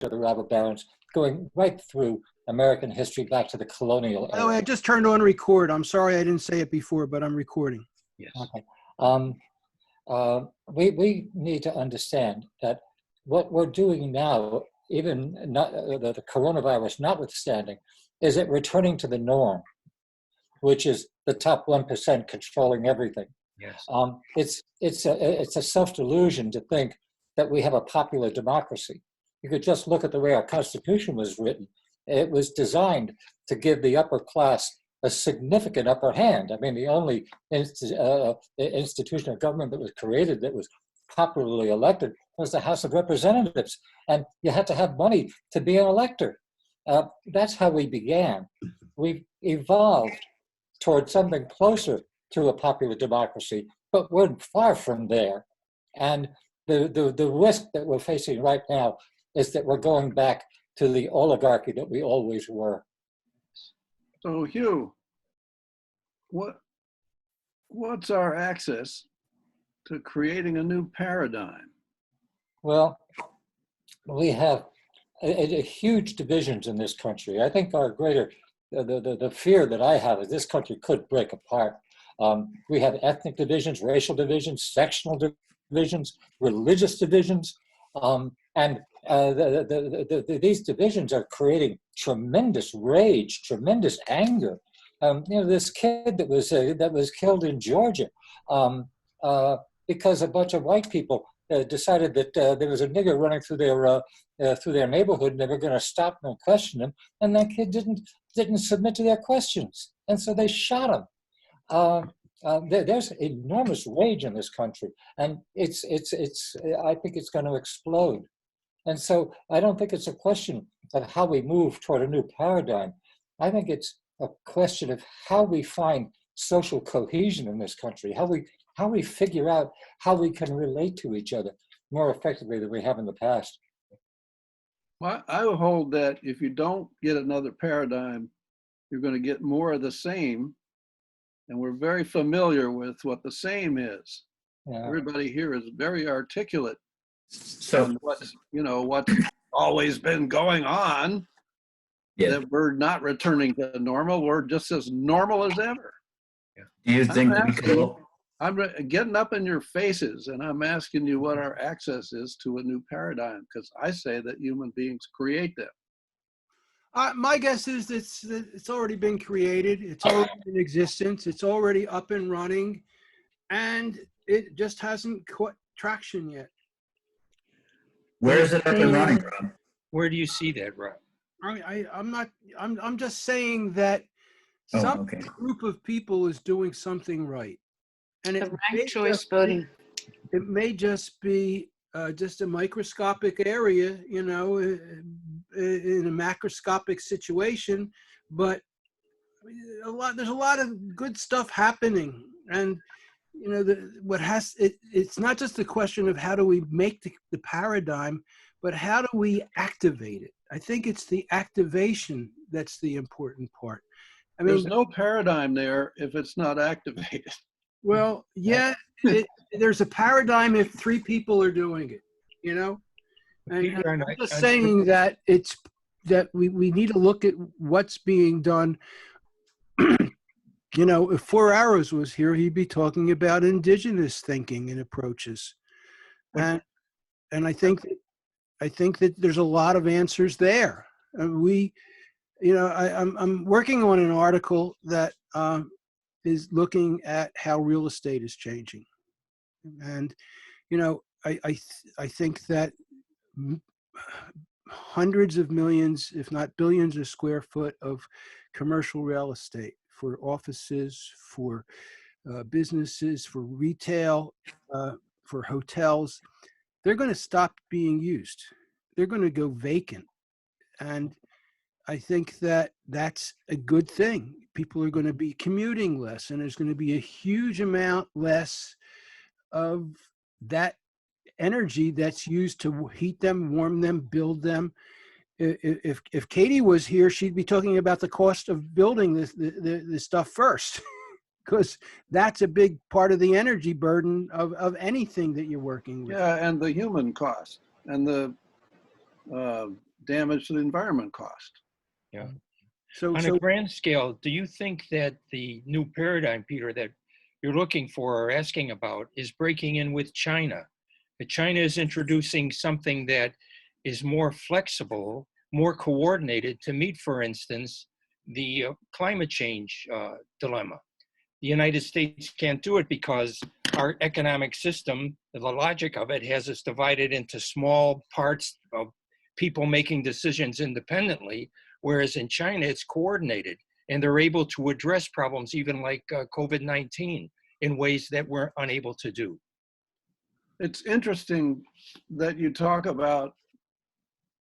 of the robber barons, going right through American history back to the colonial era. Oh, I just turned on record. I'm sorry I didn't say it before, but I'm recording. Yes. Okay. We need to understand that what we're doing now, even not, the coronavirus notwithstanding, is it returning to the norm, which is the top 1% controlling everything. Yes. It's a self-delusion to think that we have a popular democracy. You could just look at the way our Constitution was written. It was designed to give the upper class a significant upper hand. I mean, the only institution of government that was created that was popularly elected was the House of Representatives, and you had to have money to be an elector. That's how we began. We've evolved toward something closer to a popular democracy, but we're far from there. And the risk that we're facing right now is that we're going back to the oligarchy that we always were. So Hugh, what's our access to creating a new paradigm? Well, we have a huge divisions in this country. I think our greater, the fear that I have is this country could break apart. We have ethnic divisions, racial divisions, sectional divisions, religious divisions, and these divisions are creating tremendous rage, tremendous anger. This kid that was killed in Georgia because a bunch of white people decided that there was a nigger running through their neighborhood, and they were going to stop him and question him, and that kid didn't submit to their questions, and so they shot him. There's enormous rage in this country, and I think it's going to explode. And so I don't think it's a question of how we move toward a new paradigm. I think it's a question of how we find social cohesion in this country, how we figure out how we can relate to each other more effectively than we have in the past. Well, I would hold that if you don't get another paradigm, you're going to get more of the same. And we're very familiar with what the same is. Yeah. Everybody here is very articulate. So what's always been going on, yeah, that we're not returning to normal. We're just as normal as ever. Yeah. Do you think I'm getting up in your faces and I'm asking you what our access is to a new paradigm, because I say that human beings create them. My guess is it's already been created. It's already in existence. It's already up and running, and it just hasn't caught traction yet. Where is it up and running, Rob? Where do you see that, Rob? I'm just saying that some group of people is doing something right, and it ranked choice voting. It may just be just a microscopic area, in a macroscopic situation, but there's a lot of good stuff happening, and it's not just a question of how do we make the paradigm, but how do we activate it. I think it's the activation that's the important part. I mean, there's no paradigm there if it's not activated. Well, yeah, there's a paradigm if 3 people are doing it, And I'm just saying that we need to look at what's being done. If 4 Arrows was here, he'd be talking about indigenous thinking and approaches, and I think that there's a lot of answers there. I'm working on an article that is looking at how real estate is changing, and I think that hundreds of millions, if not billions, of square foot of commercial real estate for offices, for businesses, for retail, for hotels, they're going to stop being used. They're going to go vacant. And I think that that's a good thing. People are going to be commuting less, and there's going to be a huge amount less of that energy that's used to heat them, warm them, build them. If Katie was here, she'd be talking about the cost of building this stuff first, because that's a big part of the energy burden of anything that you're working with. Yeah, and the human cost and the damage to the environment cost. Yeah. So, On so a grand scale, do you think that the new paradigm, Peter, that you're looking for or asking about is breaking in with China? That China is introducing something that is more flexible, more coordinated to meet, for instance, the climate change dilemma. The United States can't do it because our economic system, the logic of it, has us divided into small parts of people making decisions independently, whereas in China, it's coordinated, and they're able to address problems even like COVID-19 in ways that we're unable to do. It's interesting that you talk about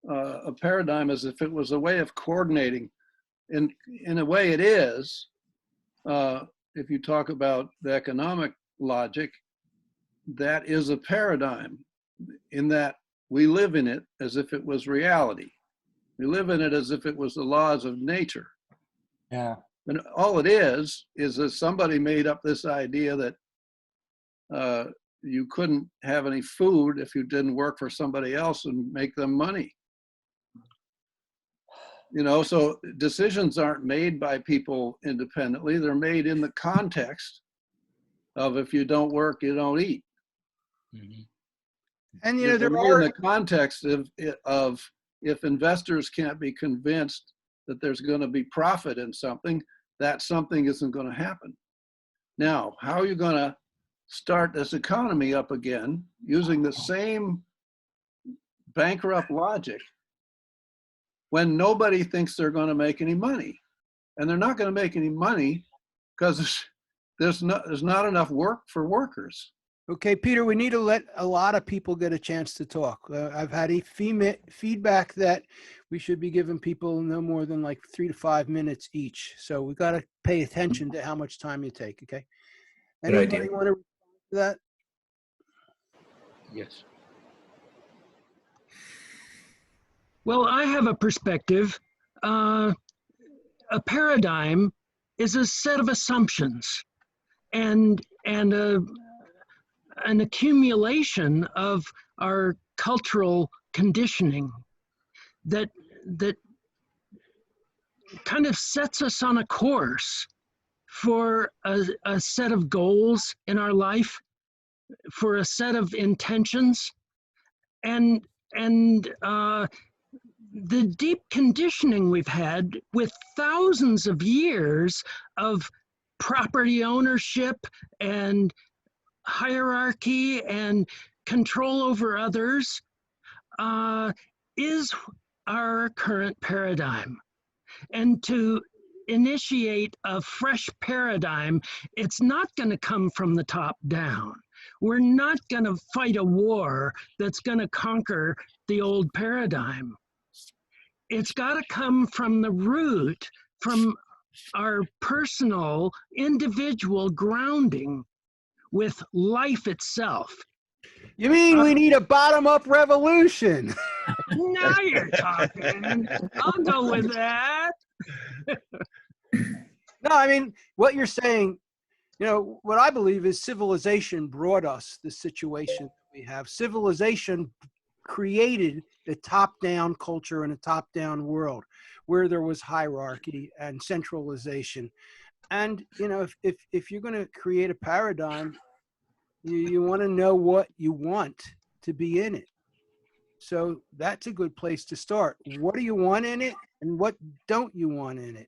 a paradigm as if it was a way of coordinating. In a way it is, if you talk about the economic logic, that is a paradigm in that we live in it as if it was reality. We live in it as if it was the laws of nature. Yeah. And all it is that somebody made up this idea that you couldn't have any food if you didn't work for somebody else and make them money. You know, so decisions aren't made by people independently. They're made in the context of if you don't work, you don't eat. Mm-hmm. and you know, They're there made in are, the context of if investors can't be convinced that there's going to be profit in something, that something isn't going to happen. Now, how are you going to start this economy up again using the same bankrupt logic when nobody thinks they're going to make any money? And they're not going to make any money because there's not enough work for workers. okay, Peter, we need to let a lot of people get a chance to talk. I've had feedback that we should be giving people no more than like 3 to 5 minutes each. So we got to pay attention to how much time you take, okay? Good Anybody idea. want to respond to that? Yes. Well, I have a perspective. A paradigm is a set of assumptions and an accumulation of our cultural conditioning that kind of sets us on a course for a set of goals in our life, for a set of intentions, and the deep conditioning we've had with thousands of years of property ownership and hierarchy and control over others is our current paradigm. And to initiate a fresh paradigm, it's not going to come from the top down. We're not going to fight a war that's going to conquer the old paradigm. It's got to come from the root, from our personal, individual grounding with life itself. You mean we need a bottom-up revolution? Now you're talking. I'll go with that. No, I mean, what you're saying, you know, what I believe is civilization brought us the situation that we have. Civilization created a top-down culture and a top-down world where there was hierarchy and centralization. And, you know, if you're going to create a paradigm, you want to know what you want to be in it. So that's a good place to start. What do you want in it and what don't you want in it?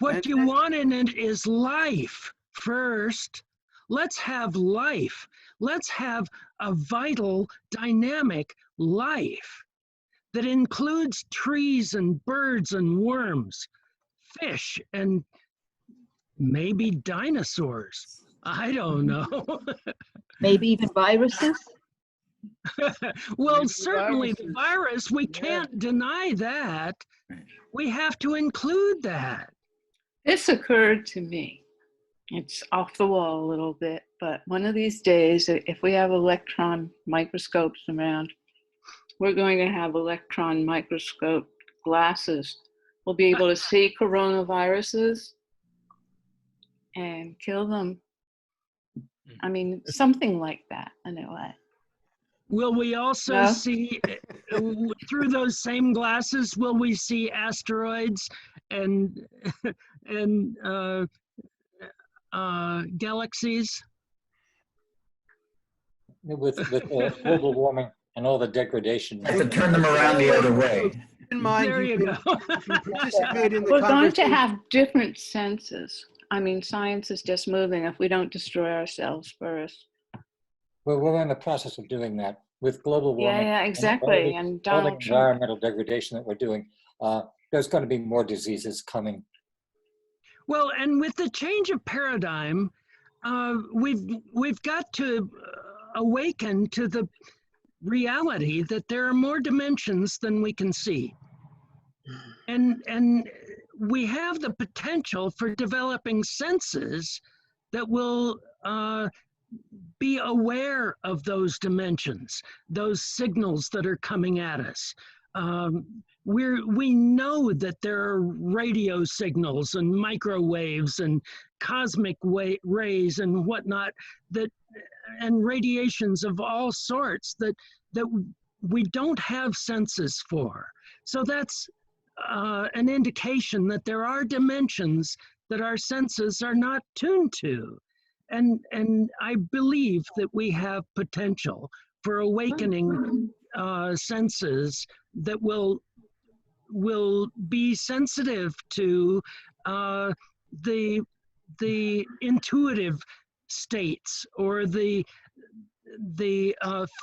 What you want in it is life first. Let's have life. Let's have a vital, dynamic life that includes trees and birds and worms, fish and maybe dinosaurs. I don't know. Maybe even viruses? Well, Maybe certainly the viruses. virus, we Yeah. can't deny that. We have to include that. This occurred to me. It's off the wall a little bit, but one of these days, if we have electron microscopes around, we're going to have electron microscope glasses. We'll be able to see coronaviruses and kill them. I mean, something like that, anyway. Will we also No. see, through those same glasses, will we see asteroids and, and galaxies? With global warming and all the degradation. I have to turn them around the other way. Keep in mind, There you go. you can participate in the We're going to conversation. have different senses. I mean, science is just moving if we don't destroy ourselves first. Well, we're in the process of doing that with global Yeah, warming. yeah, and exactly. And all the Donald Trump. environmental degradation that we're doing. There's going to be more diseases coming. Well, and with the change of paradigm, we've got to awaken to the reality that there are more dimensions than we can see, and we have the potential for developing senses that will be aware of those dimensions, those signals that are coming at us. We know that there are radio signals and microwaves and cosmic rays and whatnot, that and radiations of all sorts that we don't have senses for. So that's an indication that there are dimensions that our senses are not tuned to. And I believe that we have potential for awakening senses that will be sensitive to the intuitive states, or the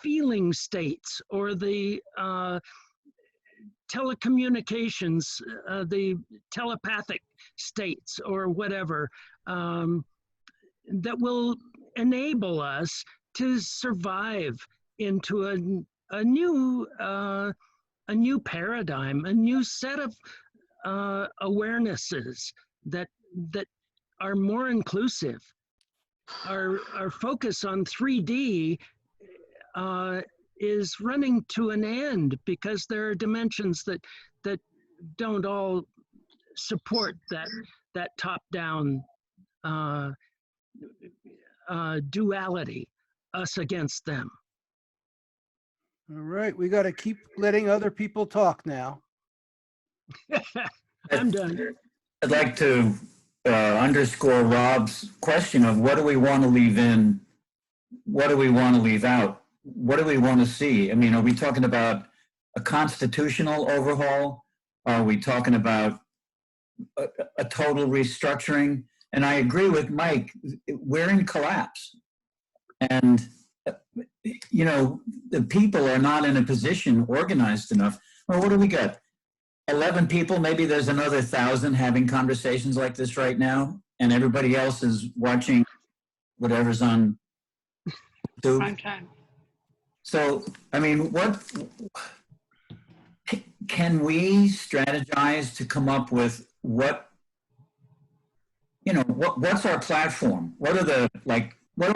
feeling states, or the telecommunications, the telepathic states, or whatever, that will enable us to survive into a new paradigm, a new set of awarenesses that are more inclusive. Our focus on 3D is running to an end because there are dimensions that don't all support that top-down duality, us against them. All right, we got to keep letting other people talk now. I'm done. I'd like to underscore Rob's question of what do we want to leave in? What do we want to leave out? What do we want to see? I mean, are we talking about a constitutional overhaul? Are we talking about a total restructuring? And I agree with Mike, we're in collapse. And, you know, the people are not in a position organized enough. Well, what do we got? 11 people, maybe there's another 1,000 having conversations like this right now, and everybody else is watching whatever's on YouTube. Prime time. So, I mean, what can we strategize to come up with what, you know, what's our platform? What are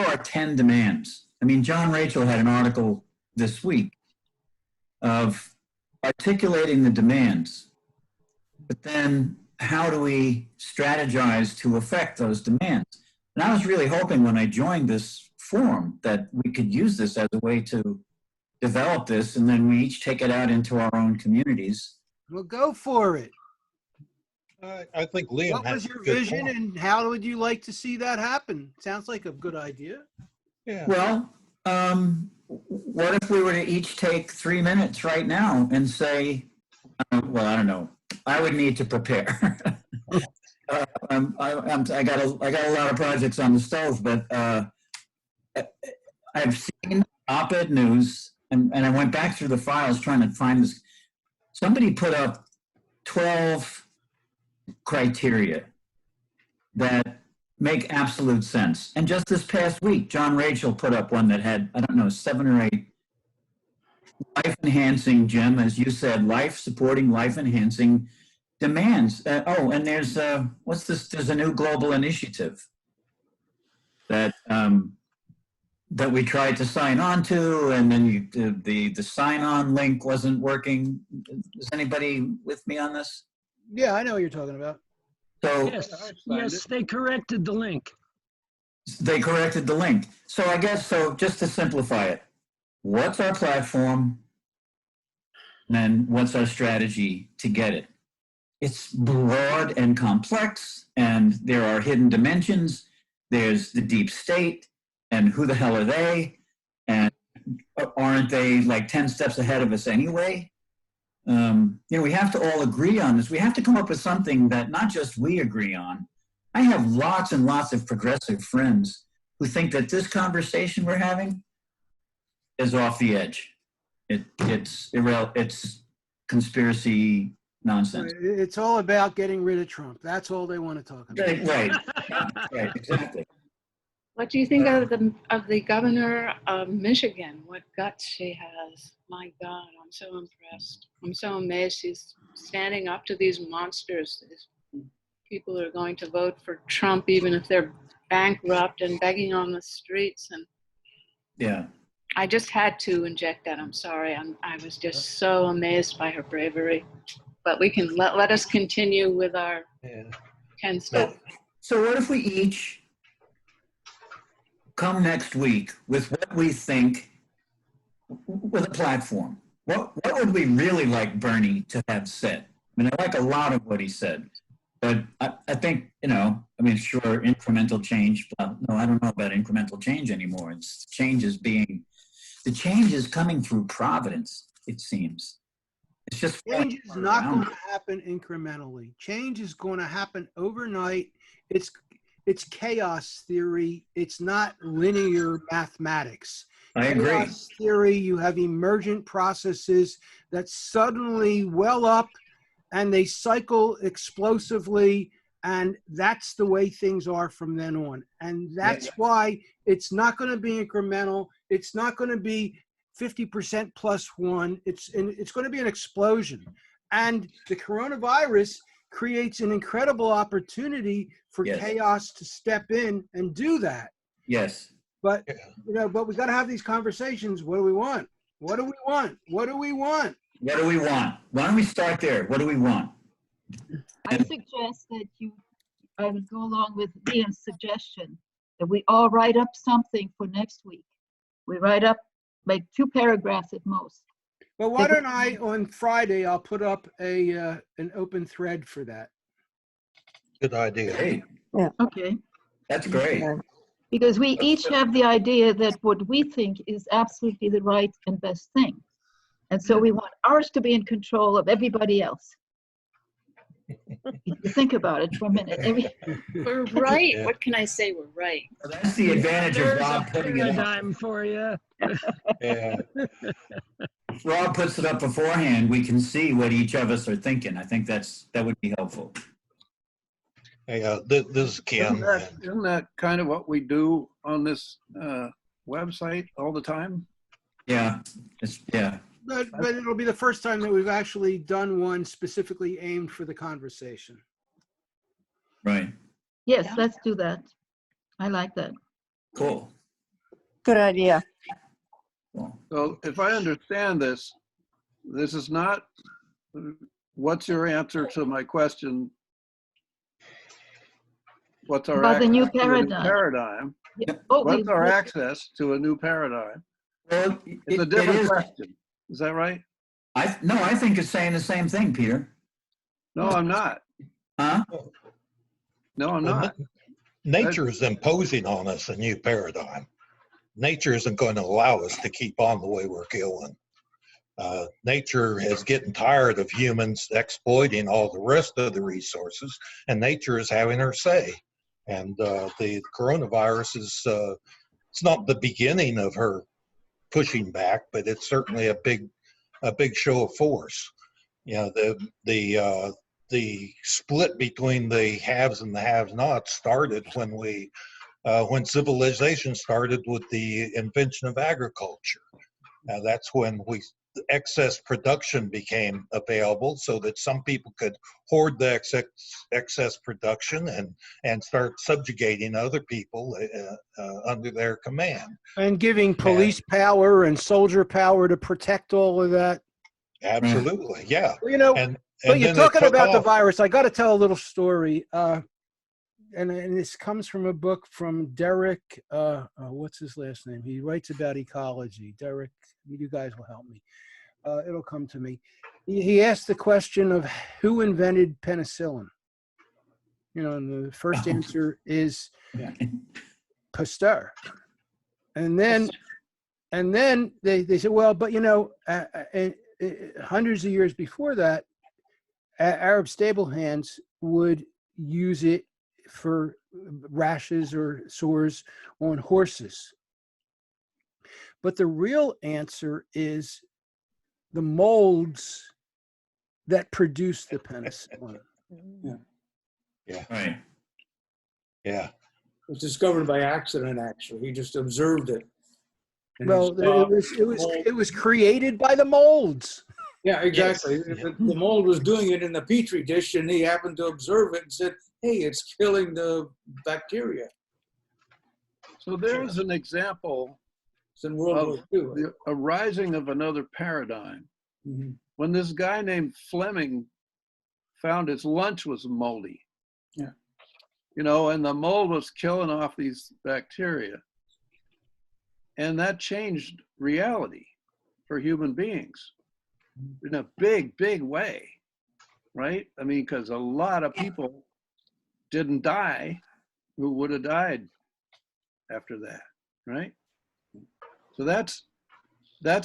our 10 demands? I mean, John Rachel had an article this week of articulating the demands, but then how do we strategize to affect those demands? And I was really hoping when I joined this forum that we could use this as a way to develop this, and then we each take it out into our own communities. Well, go for it. I think Liam What has was your a good vision, point. and how would you like to see that happen? Sounds like a good idea. Yeah. Well, what if we were to each take 3 minutes right now and say, well, I don't know, I would need to prepare. I got a lot of projects on the stove, but I've seen op-ed news, and I went back through the files trying to find this. Somebody put up 12 criteria that make absolute sense. And just this past week, John Rachel put up one that had, I don't know, 7 or 8 life-enhancing, Jim, as you said, life-supporting, life-enhancing demands. And there's, what's this? There's a new global initiative that that we tried to sign on to, and then the sign-on link wasn't working. Is anybody with me on this? Yeah, I know what you're talking about. So Yes, they corrected the link. they corrected the link. So I guess, so just to simplify it, what's our platform, and then what's our strategy to get it. It's broad and complex, and there are hidden dimensions. There's the deep state, and who the hell are they? And aren't they like 10 steps ahead of us anyway? We have to all agree on this. We have to come up with something that not just we agree on. I have lots and lots of progressive friends who think that this conversation we're having is off the edge. It's conspiracy nonsense. It's all about getting rid of Trump. That's all they want to talk about. Right, exactly. What do you think of the governor of Michigan? What guts she has. My God, I'm so impressed. I'm so amazed she's standing up to these monsters. These people are going to vote for Trump even if they're bankrupt and begging on the streets. And yeah, I just had to inject that. I'm sorry. I was just so amazed by her bravery. But we can let us continue with our 10 steps. So what if we each come next week with what we think, with a platform? What would we really like Bernie to have said? I mean, I like a lot of what he said, but I think, sure, incremental change. Well, no, I don't know about incremental change anymore. The change is coming through Providence, it seems. It's just change is not going to happen incrementally. Change is going to happen overnight. It's chaos theory. It's not linear mathematics. I agree. Chaos theory, you have emergent processes that suddenly well up and they cycle explosively, and that's the way things are from then on. And that's why it's not going to be incremental. It's not going to be 50% plus one. It's going to be an explosion. And the coronavirus creates an incredible opportunity for chaos to step in and do that. Yes. But but we got to have these conversations. What do we want? What do we want? What do we want? What do we want? Why don't we start there? What do we want? I suggest that I would go along with Ian's suggestion that we all write up something for next week. We write up like 2 paragraphs at most. But why don't I, on Friday, I'll put up an open thread for that. Good idea. Hey, Yeah. Okay. that's great. Because we each have the idea that what we think is absolutely the right and best thing. And so we want ours to be in control of everybody else. Think about it for a minute. We're right. What can I say? We're right. Well, that's the advantage of Rob putting it up. Paradigm for you. Yeah. If Rob puts it up beforehand, we can see what each of us are thinking. I think that would be helpful. Hey, this is Ken. Isn't that kind of what we do on this website all the time? Yeah. But it'll be the first time that we've actually done one specifically aimed for the conversation. Right. Yes, let's do that. I like that. Cool. Good idea. Cool. So if I understand this is not, what's your answer to my question? What's our About the new access to a new paradigm? Yeah. Oh, What's our access to a new paradigm? Well, It's a different question. Is that right? I think it's saying the same thing, Peter. No, I'm not. Huh? No, I'm not. Nature is imposing on us a new paradigm. Nature isn't going to allow us to keep on the way we're going. Nature is getting tired of humans exploiting all the rest of the resources, and nature is having her say. And the coronavirus is, it's not the beginning of her pushing back, but it's certainly a big show of force. The split between the haves and the have-nots started when civilization started with the invention of agriculture. That's when excess production became available, so that some people could hoard the excess production and start subjugating other people under their command. And giving police power and soldier power to protect all of that. Absolutely, yeah. Well, but you're talking about the virus. I got to tell a little story. and this comes from a book from Derek, what's his last name? He writes about ecology. Derek, you guys will help me. It'll come to me. He asked the question of who invented penicillin. You know, and the first answer is Pasteur. And then they said, well, but you know, hundreds of years before that, Arab stable hands would use it for rashes or sores on horses. But the real answer is the molds that produce the penicillin. Yeah. Right. Yeah. It was discovered by accident, actually. He just observed it. And Well, it was created by the molds. yeah, exactly. Yes. The mold was doing it in the petri dish, and he happened to observe it and said, hey, it's killing the bacteria. So there's an example It's in World War II. the arising of another paradigm. Mhm. When this guy named Fleming found his lunch was moldy. Yeah. You know, and the mold was killing off these bacteria. And that changed reality for human beings in a big, big way, right? I mean, because a lot of people didn't die who would have died after that, right? So that's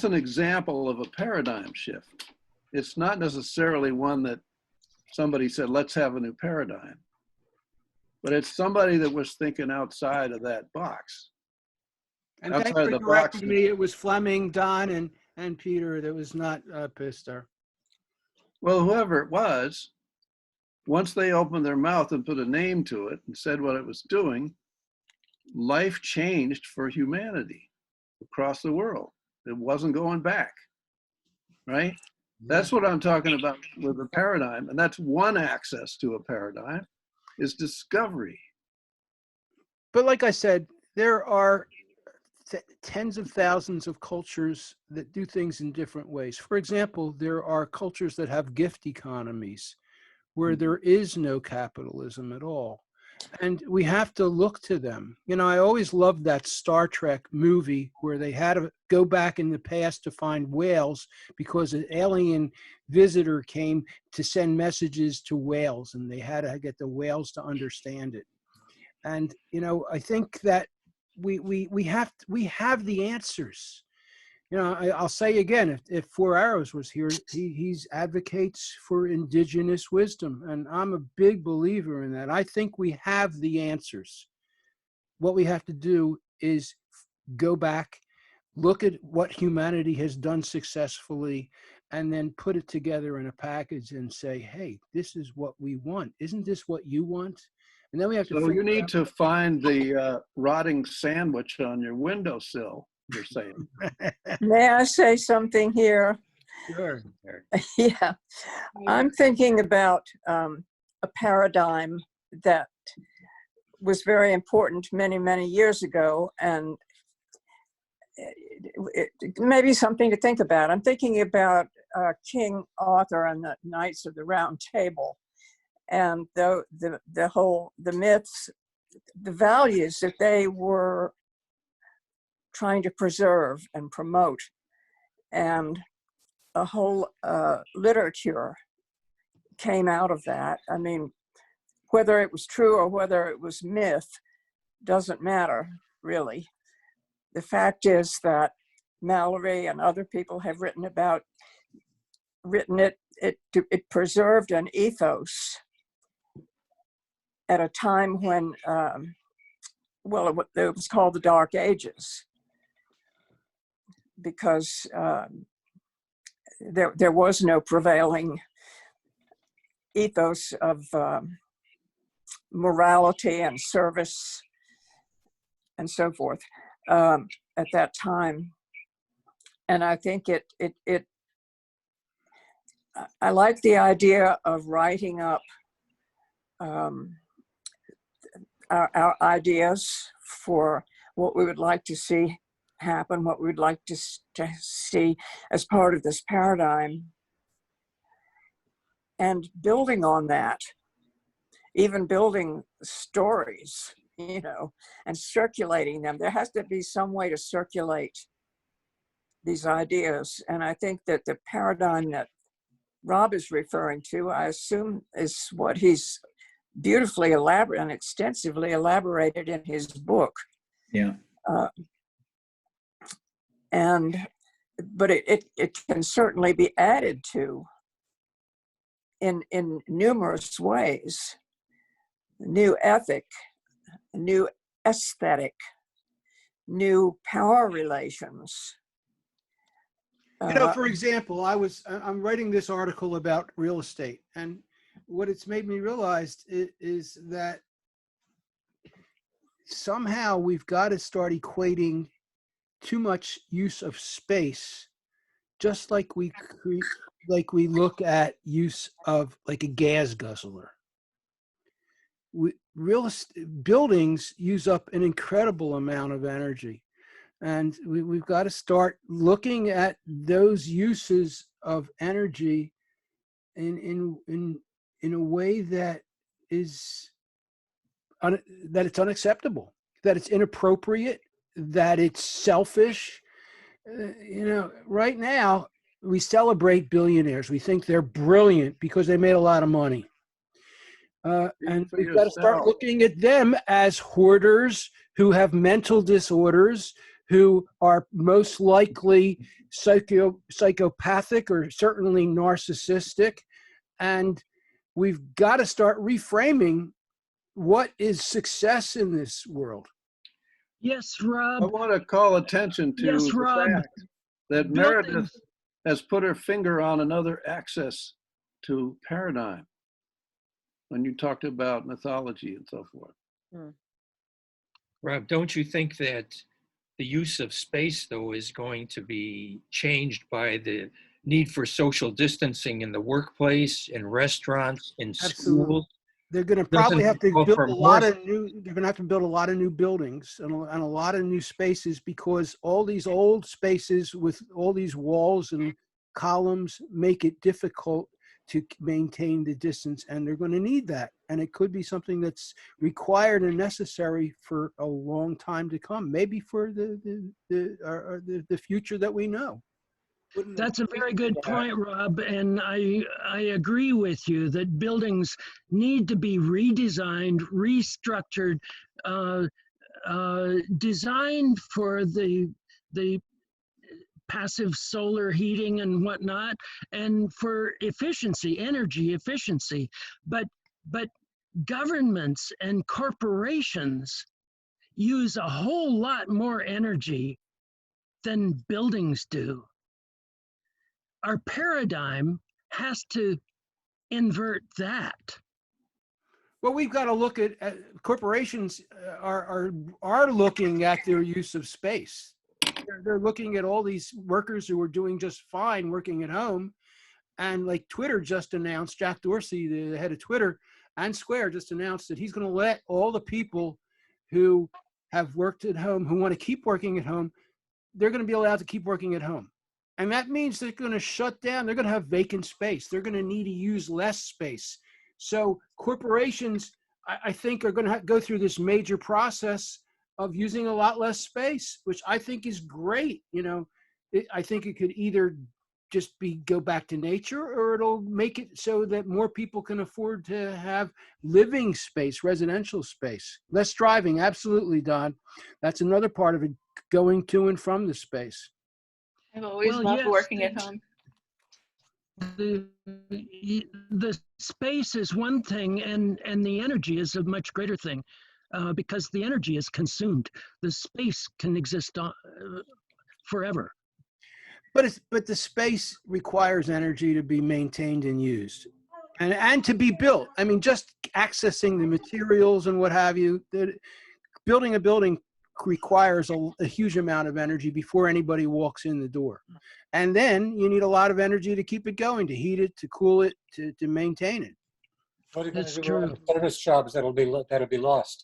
an example of a paradigm shift. It's not necessarily one that somebody said, let's have a new paradigm, but it's somebody that was thinking outside of that box. And Outside thanks of for the correcting box. me. It was Fleming, Don, and Peter. That was not Pasteur. Well, whoever it was, once they opened their mouth and put a name to it and said what it was doing, life changed for humanity across the world. It wasn't going back, right? That's what I'm talking about with a paradigm. And that's one access to a paradigm is discovery. But like I said, there are tens of thousands of cultures that do things in different ways. For example, there are cultures that have gift economies where there is no capitalism at all. And we have to look to them. You know, I always loved that Star Trek movie where they had to go back in the past to find whales because an alien visitor came to send messages to whales, and they had to get the whales to understand it. And, you know, I think that we have the answers. You know, I'll say again, if Four Arrows was here, he advocates for indigenous wisdom, and I'm a big believer in that. I think we have the answers. What we have to do is go back, look at what humanity has done successfully, and then put it together in a package and say, hey, this is what we want. Isn't this what you want? And then we have to So you need to find the rotting sandwich on your windowsill, you're saying. May I say something here? Sure. Yeah, I'm thinking about a paradigm that was very important many, many years ago, and it may be something to think about. I'm thinking about King Arthur and the Knights of the Round Table, and the myths, the values that they were trying to preserve and promote, and a whole literature came out of that. I mean, whether it was true or whether it was myth doesn't matter, really. The fact is that Mallory and other people have written it. It preserved an ethos at a time when, it was called the Dark Ages, because there was no prevailing ethos of morality and service and so forth at that time. And I think I like the idea of writing up our ideas for what we would like to see happen, what we would like to see as part of this paradigm, and building on that. even building stories, and circulating them. There has to be some way to circulate these ideas. And I think that the paradigm that Rob is referring to, I assume, is what he's beautifully elaborate and extensively elaborated in his book. Yeah. But it can certainly be added to in numerous ways. New ethic, new aesthetic, new power relations. For example, I'm writing this article about real estate, and what it's made me realize is that somehow we've got to start equating too much use of space, just like we look at use of like a gas guzzler. Buildings use up an incredible amount of energy, and we've got to start looking at those uses of energy in a way that is that it's unacceptable, that it's inappropriate, that it's selfish. Right now we celebrate billionaires. We think they're brilliant because they made a lot of money. And we've got to start looking at them as hoarders who have mental disorders, who are most likely psychopathic or certainly narcissistic. And we've got to start reframing what is success in this world. Yes, Rob. I want to call attention to Yes, the Rob. fact that Meredith has put her finger on another access to paradigm when you talked about mythology and so forth. Rob, don't you think that the use of space, though, is going to be changed by the need for social distancing in the workplace, in restaurants, in schools? They're going to probably have to build a lot of new. They're going to have to build a lot of new buildings and a lot of new spaces, because all these old spaces with all these walls and columns make it difficult to maintain the distance, and they're going to need that. And it could be something that's required and necessary for a long time to come, maybe for the future that we know. That's a very good point, Rob, and I agree with you that buildings need to be redesigned, restructured, designed for the passive solar heating and whatnot, and for efficiency, energy efficiency. But governments and corporations use a whole lot more energy than buildings do. Our paradigm has to invert that. Well, we've got to look at corporations are looking at their use of space. They're looking at all these workers who are doing just fine working at home, and like Twitter just announced, Jack Dorsey, the head of Twitter and Square, just announced that he's going to let all the people who have worked at home, who want to keep working at home, they're going to be allowed to keep working at home. And that means they're going to shut down. They're going to have vacant space. They're going to need to use less space. So corporations, I think, are going to go through this major process of using a lot less space, which I think is great. I think it could either just go back to nature, or it'll make it so that more people can afford to have living space, residential space. Less driving, absolutely, Don. That's another part of it, going to and from the space. I've always loved working at home. The space is one thing, and the energy is a much greater thing, because the energy is consumed. The space can exist forever. But the space requires energy to be maintained and used, and to be built. I mean, just accessing the materials and what have you. Building a building requires a huge amount of energy before anybody walks in the door. And then you need a lot of energy to keep it going, to heat it, to cool it, to maintain it. What are you going to do with the service jobs that'll be lost?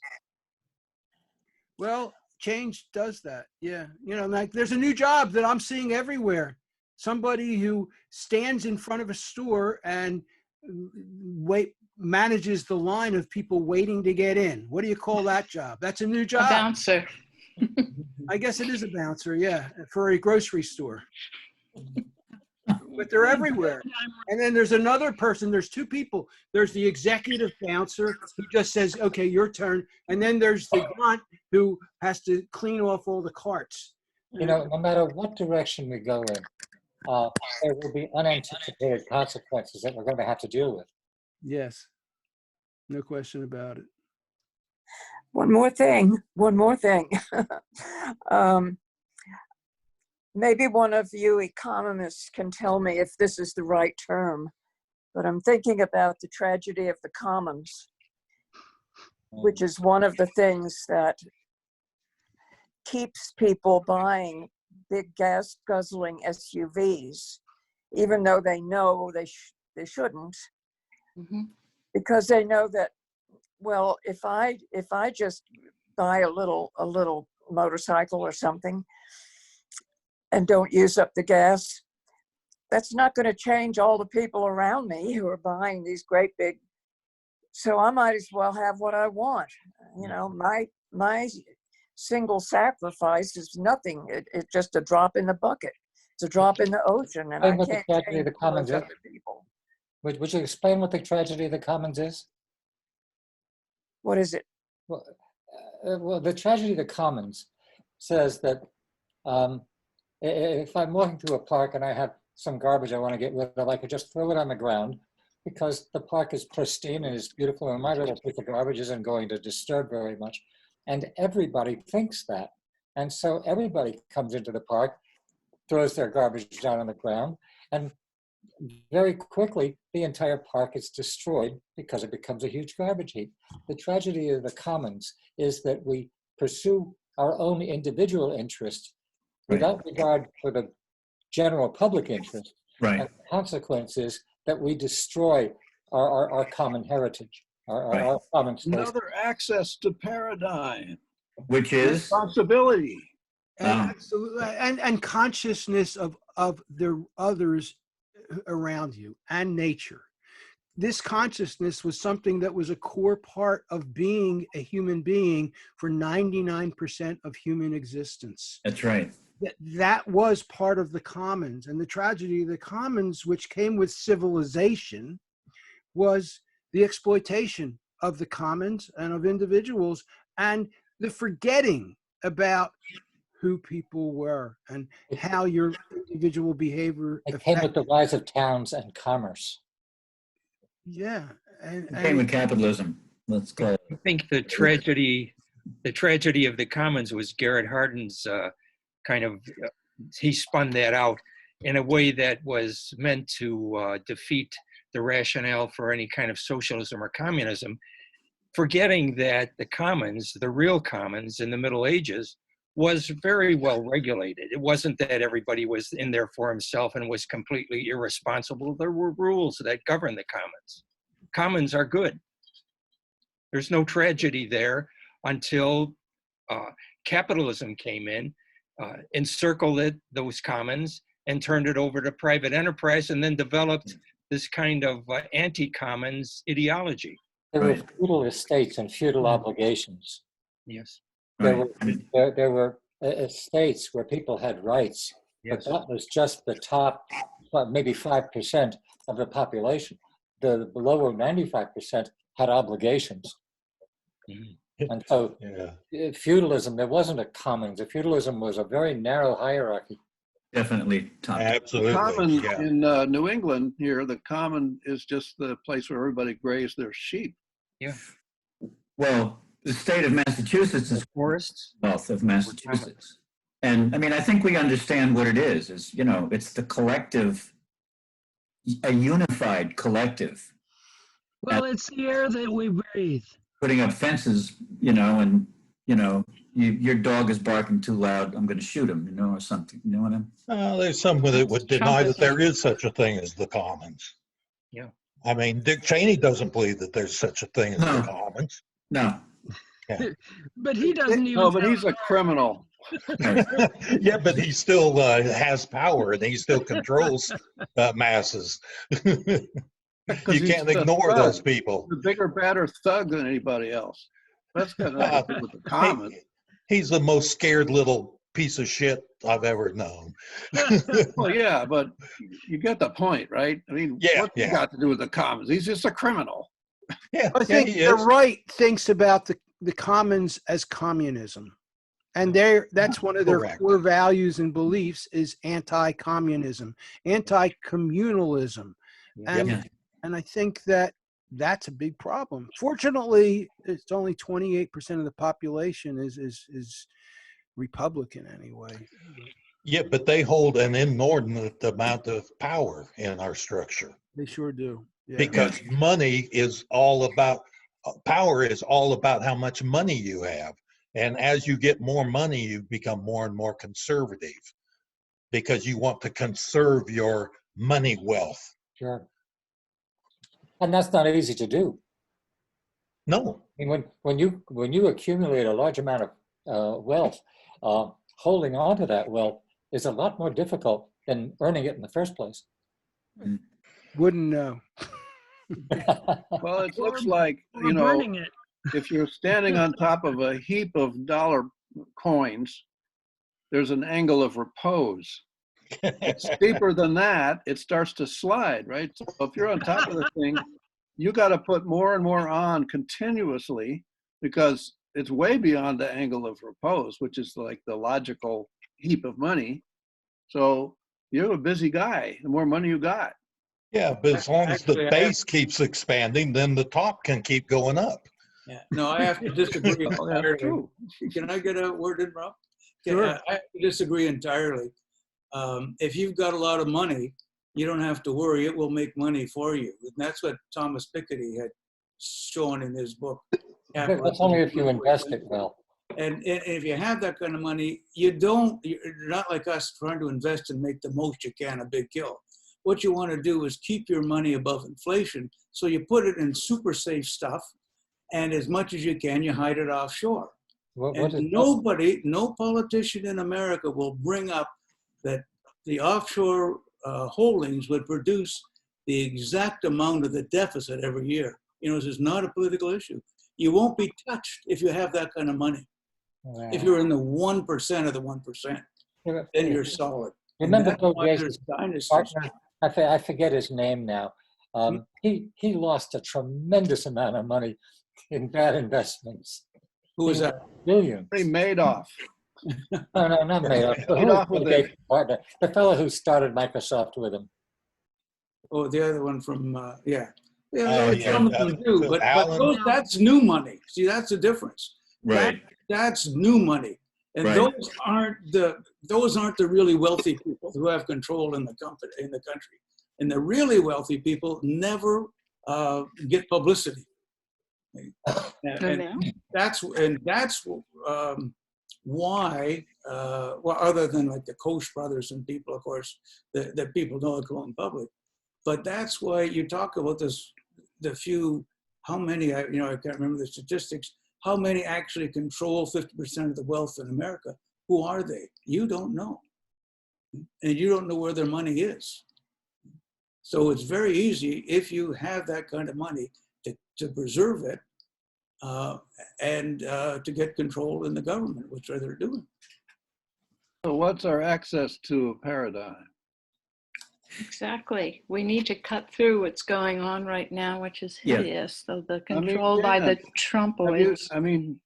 Well, change does that. Yeah. Like there's a new job that I'm seeing everywhere. Somebody who stands in front of a store and manages the line of people waiting to get in. What do you call that job? That's a new A job. bouncer. I guess it is a bouncer, yeah, for a grocery store. But they're everywhere. And then there's another person, there's two people. There's the executive bouncer who just says, okay, your turn. And then there's the grunt who has to clean off all the carts. You know, no matter what direction we go in, there will be unanticipated consequences that we're going to have to deal with. Yes, no question about it. One more thing. Maybe one of you economists can tell me if this is the right term, but I'm thinking about the tragedy of the commons, which is one of the things that keeps people buying big gas guzzling SUVs, even though they know they shouldn't, because they know that, well, if I just buy a little motorcycle or something and don't use up the gas, that's not going to change all the people around me who are buying these great big. So I might as well have what I want. You know, my single sacrifice is nothing. It's just a drop in the bucket. It's a drop in the ocean, and I can't change those other people. Would you explain what the tragedy of the commons is? What is it? Well, the tragedy of the commons says that if I'm walking through a park and I have some garbage I want to get rid of, I could just throw it on the ground because the park is pristine and is beautiful, and my little piece of garbage isn't going to disturb very much. And everybody thinks that. And so everybody comes into the park, throws their garbage down on the ground, and very quickly the entire park is destroyed because it becomes a huge garbage heap. The tragedy of the commons is that we pursue our own individual interest without regard for the general public interest. Right. And the consequence is that we destroy our common heritage, our common space. Another access to paradigm. Which is? Responsibility. And absolutely, and consciousness of the others around you and nature. This consciousness was something that was a core part of being a human being for 99% of human existence. That's right. That was part of the commons, and the tragedy of the commons, which came with civilization, was the exploitation of the commons and of individuals, and the forgetting about who people were and how your individual behavior It came with the rise of towns and commerce. Yeah, It came with capitalism. Let's go. I think the tragedy of the commons was Garrett Hardin's he spun that out in a way that was meant to defeat the rationale for any kind of socialism or communism, forgetting that the commons, the real commons in the Middle Ages, was very well regulated. It wasn't that everybody was in there for himself and was completely irresponsible. There were rules that govern the commons. Commons are good. There's no tragedy there until capitalism came in, encircled those commons and turned it over to private enterprise, and then developed this kind of anti-commons ideology. There were feudal estates and feudal obligations. Yes. There were estates where people had rights, Yes. but that was just the top, maybe 5% of the population. The lower 95% had obligations. Mm-hmm. And so feudalism, there wasn't a commons. The feudalism was a very narrow hierarchy. Definitely top. Absolutely. The common in New England here, the common is just the place where everybody grazed their sheep. Yeah. Well, the state of Massachusetts is forests south of Massachusetts. And I mean, I think we understand what it is, it's the collective, a unified collective. Well, it's the air that we breathe. Putting up fences, and, your dog is barking too loud, I'm going to shoot him, or something. You know what I'm? There's some that would deny that there is such a thing as the commons. Yeah. I mean, Dick Cheney doesn't believe that there's such a thing as the commons. No. Yeah. But he doesn't even. No, but he's a criminal. Yeah, but he still has power and he still controls masses. Because You he's can't the ignore thug, those people. the bigger, badder thug than anybody else. That's got nothing to do with the common. He's the most scared little piece of shit I've ever known. Well, yeah, but you get the point, right? I mean, Yeah, what's he got to do with the commons? He's just a criminal. Yeah, I yeah, think he the is. right thinks about the commons as communism. And that's one of their Correct. core values and beliefs is anti-communism, anti-communalism. And, Yeah. and I think that's a big problem. Fortunately, it's only 28% of the population is Republican anyway. Yeah, but they hold an inordinate amount of power in our structure They sure do. Yeah. because money is all about, power is all about how much money you have. And as you get more money, you become more and more conservative because you want to conserve your money wealth. Sure. And that's not easy to do. No, I mean, when you accumulate a large amount of wealth, holding on to that wealth is a lot more difficult than earning it in the first place. Wouldn't know. Well, it looks like, Or you know, burning it. if you're standing on top of a heap of dollar coins, there's an angle of repose. It's steeper than that, it starts to slide, right? So if you're on top of the thing, you got to put more and more on continuously because it's way beyond the angle of repose, which is like the logical heap of money. So you're a busy guy, the more money you got. yeah, but as long as Actually, the I have- base keeps expanding, then the top can keep going up. Yeah, no, I have to disagree Oh, that's entirely. true. Can I get a word in, Rob? Yeah, Sure. I have to disagree entirely. If you've got a lot of money, you don't have to worry, it will make money for you. And that's what Thomas Piketty had shown in his book. That's only if you invest it well. And if you have that kind of money, you're not like us trying to invest and make the most you can, a big kill. What you want to do is keep your money above inflation. So you put it in super safe stuff. And as much as you can, you hide it offshore. And no politician in America will bring up that the offshore holdings would produce the exact amount of the deficit every year. You know, this is not a political issue. You won't be touched if you have that kind of money. Wow. If you're in the 1% of the 1%, then you're solid. Remember Bill why Gates' there's dynasties. partner? I forget his name now. He lost a tremendous amount of money in bad investments. Who was that? Billions. Madoff. No, not Madoff. Madoff with Bill Gates' partner, the fellow who started Microsoft with him. Oh, the other one from, yeah. Oh, yeah. Some of them do, but that's new money. See, that's the difference. Right. That's new money. And Right. those aren't the really wealthy people who have control in the country. And the really wealthy people never get publicity. And that's why, well, other than like the Koch brothers and people, of course, that people don't go in public. But that's why you talk about this, the few, how many, I can't remember the statistics, how many actually control 50% of the wealth in America? Who are they? You don't know. And you don't know where their money is. So it's very easy if you have that kind of money to preserve it and to get control in the government, which they're doing. So what's our access to a paradigm? Exactly. We need to cut through what's going on right now, which is Yeah. hideous. So the control by the Trumpoids. I mean,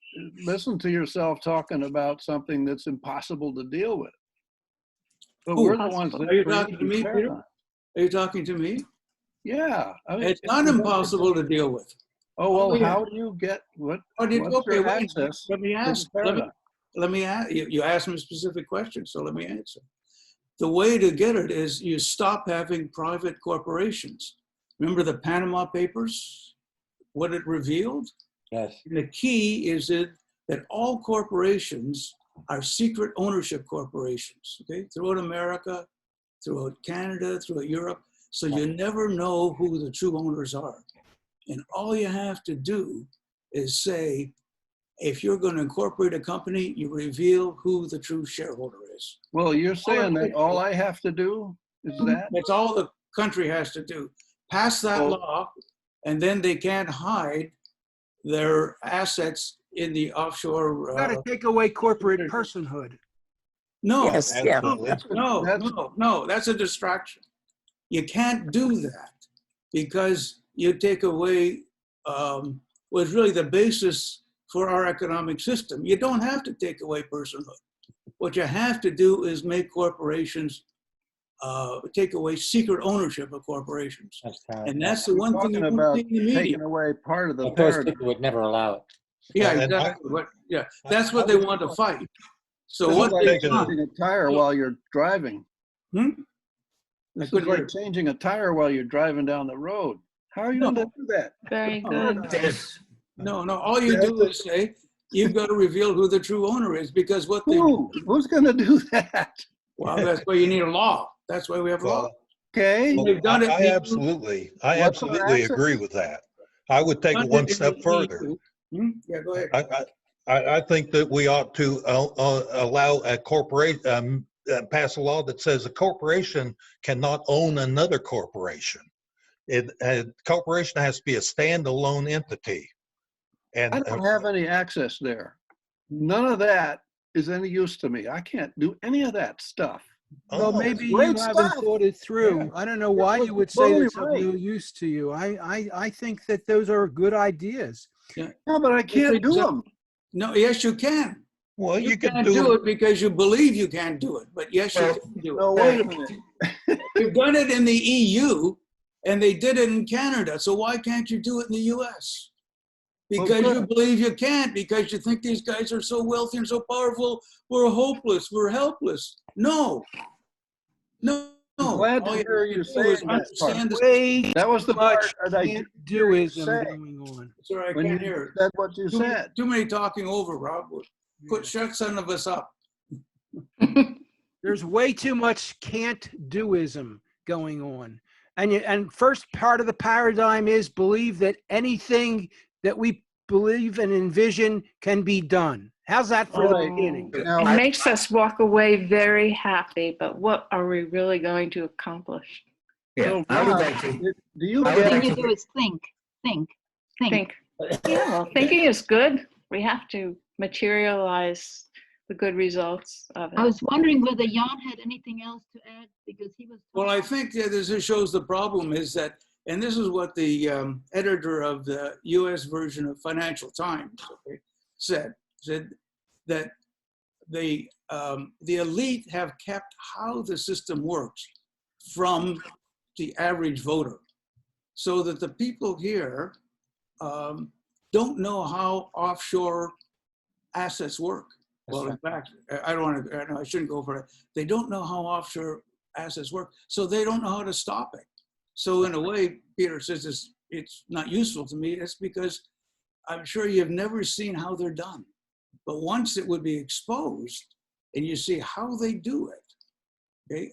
listen to yourself talking about something that's impossible to deal with. But we're the ones that Are you create talking to me, these Peter? paradigms. Are you talking to me? Yeah. I mean, It's not impossible to deal with. Oh, well, Oh, yeah. how do you get what? Okay, what's your wait, access let me to ask. the paradigm? Let me ask. You asked me a specific question, so let me answer. The way to get it is you stop having private corporations. Remember the Panama Papers? What it revealed? Yes. And the key is that all corporations are secret ownership corporations, okay? Throughout America, throughout Canada, throughout Europe. So you never know who the true owners are. And all you have to do is say, if you're going to incorporate a company, you reveal who the true shareholder is. Well, you're saying that all I have to do is that? That's all the country has to do. pass that Well- law, and then they can't hide their assets in the offshore. Got to take away corporate personhood. No, Yes, yeah. Absolutely. no, that's a distraction. You can't do that because you take away what's really the basis for our economic system. You don't have to take away personhood. What you have to do is make corporations, take away secret ownership of corporations. That's right. And that's the one thing you Talking don't about see in the media. taking away part of the But those paradigm. people would never allow it. Yeah, Well, and exactly. That's what they want to fight. So This what is like they've taking done, changing a tire while you're driving. Hmm? This is couldn't like hear. changing a tire while you're driving down the road. How are you No. going to do that? Very good. There's, no, all you do is say, you've got to reveal who the true owner is, because what they do, Who's going to do that? well, that's why you need a law. That's why we have law. Well, Okay. well, They've done it. I absolutely What's our access? agree with that. I would take it Done one in step the further. EU. Yeah, go ahead. I think that we ought to allow a corporation, pass a law that says a corporation cannot own another corporation. A corporation has to be a standalone entity. And I don't have any access there. None of that is any use to me. I can't do any of that stuff. Well, oh, maybe you great haven't stuff. thought it through. Yeah. I don't know why was you would say totally that's of no right. use to you. I think that those are good ideas. Yeah, but I can't do them. No, yes, you can. well, You you could can't do do it. it because you believe you can't do it, but yes, you Well, can do No, it. wait a minute. You've done it in the EU and they did it in Canada. So why can't you do it in the US? Because Well, you good. believe you can't, because you think these guys are so wealthy and so powerful. We're hopeless. We're helpless. No. I'm glad to All hear you do saying is that part. understand this. Way That was the too much part that I didn't hear you can't-doism say going on. Sorry, I when can't you hear it. said what you said. Too many talking over, Rob. Shut some of us up. There's way too much can't-doism going on. And first part of the paradigm is believe that anything that we believe and envision can be done. How's that for the Right. beginning? Now, It makes us walk away very happy, but what are we really going to accomplish? yeah, so I would Rob, like to. do you I The would get thing like you to- do is think. Think. Yeah, well, thinking is good. We have to materialize the good results of it. I was wondering whether Jan had anything else to add, because he was. Well, I think that this shows the problem is that, and this is what the editor of the US version of Financial Times said that the elite have kept how the system works from the average voter, so that the people here don't know how offshore assets work. That's Well, right. in fact, I don't want to, I shouldn't go for it. They don't know how offshore assets work, so they don't know how to stop it. So in a way, Peter says it's not useful to me. It's because I'm sure you've never seen how they're done. But once it would be exposed and you see how they do it, okay,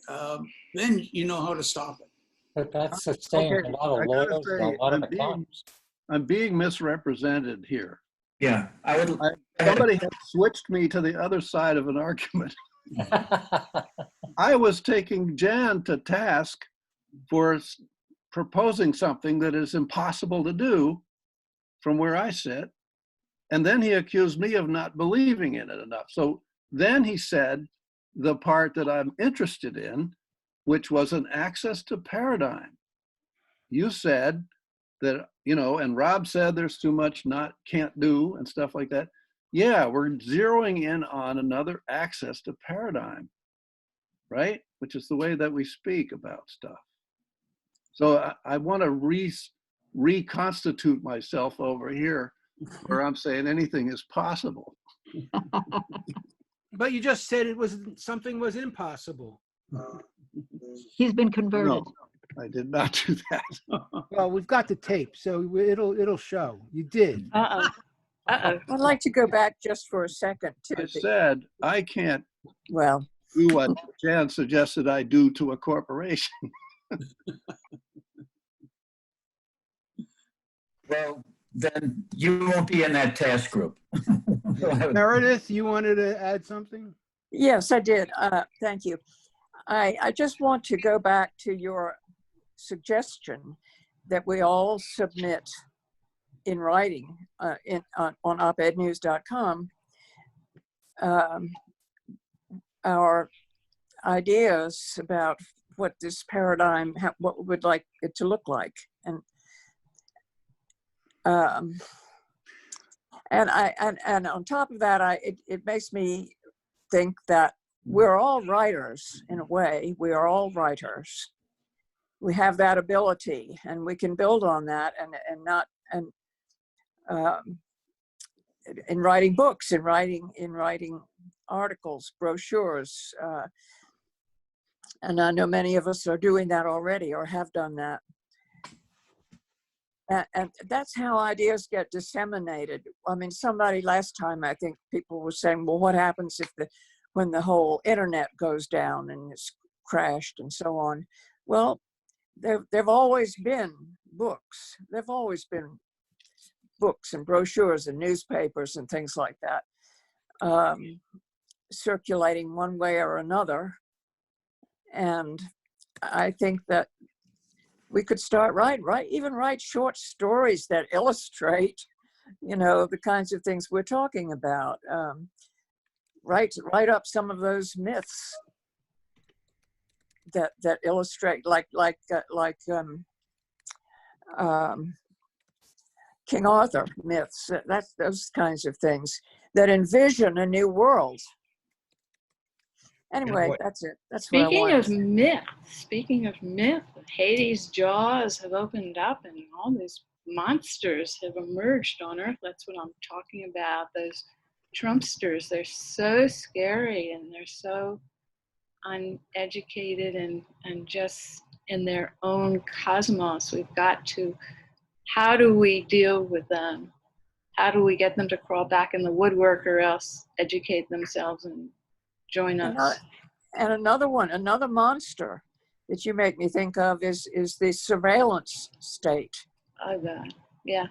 then you know how to stop it. But that sustains Okay, a lot I of gotta lawyers and say, a lot of I'm being- economists. I'm being misrepresented here. Yeah, I would. Somebody has switched me to the other side of an argument. I was taking Jan to task for proposing something that is impossible to do from where I sit. And then he accused me of not believing in it enough. So then he said the part that I'm interested in, which was an access to paradigm. You said that, and Rob said there's too much can't do and stuff like that. Yeah, we're zeroing in on another access to paradigm, right? Which is the way that we speak about stuff. So I want to reconstitute myself over here where I'm saying anything is possible. But you just said something was impossible. He's been converted. No, I did not do that. Well, we've got the tape, so it'll show. You did. Uh-oh. Uh-oh. I'd like to go back just for a second to I said I can't well, do what Jan suggested I do to a corporation. Well, then you won't be in that task group. Meredith, you wanted to add something? yes, I did. Thank you. I just want to go back to your suggestion that we all submit in writing on opednews.com our ideas about what this paradigm, what we would like it to look like, and on top of that, it makes me think that we're all writers in a way. We are all writers. We have that ability, and we can build on that, in writing books, in writing articles, brochures, and I know many of us are doing that already or have done that. And that's how ideas get disseminated. I mean, somebody last time, I think people were saying, well, what happens if when the whole internet goes down and it's crashed and so on? Well, there've always been books. There've always been books and brochures and newspapers and things like that, circulating one way or another. And I think that we could start even write short stories that illustrate, the kinds of things we're talking about. Write up some of those myths that illustrate, like King Arthur myths. That's those kinds of things that envision a new world. Anyway, that's it. That's what I wanted. Speaking of myth, Hades' jaws have opened up and all these monsters have emerged on Earth. That's what I'm talking about. Those Trumpsters, they're so scary and they're so uneducated and just in their own cosmos. We've got to, how do we deal with them? How do we get them to crawl back in the woodwork or else educate themselves and join us? And another monster that you make me think of is the surveillance state. Oh God, yeah.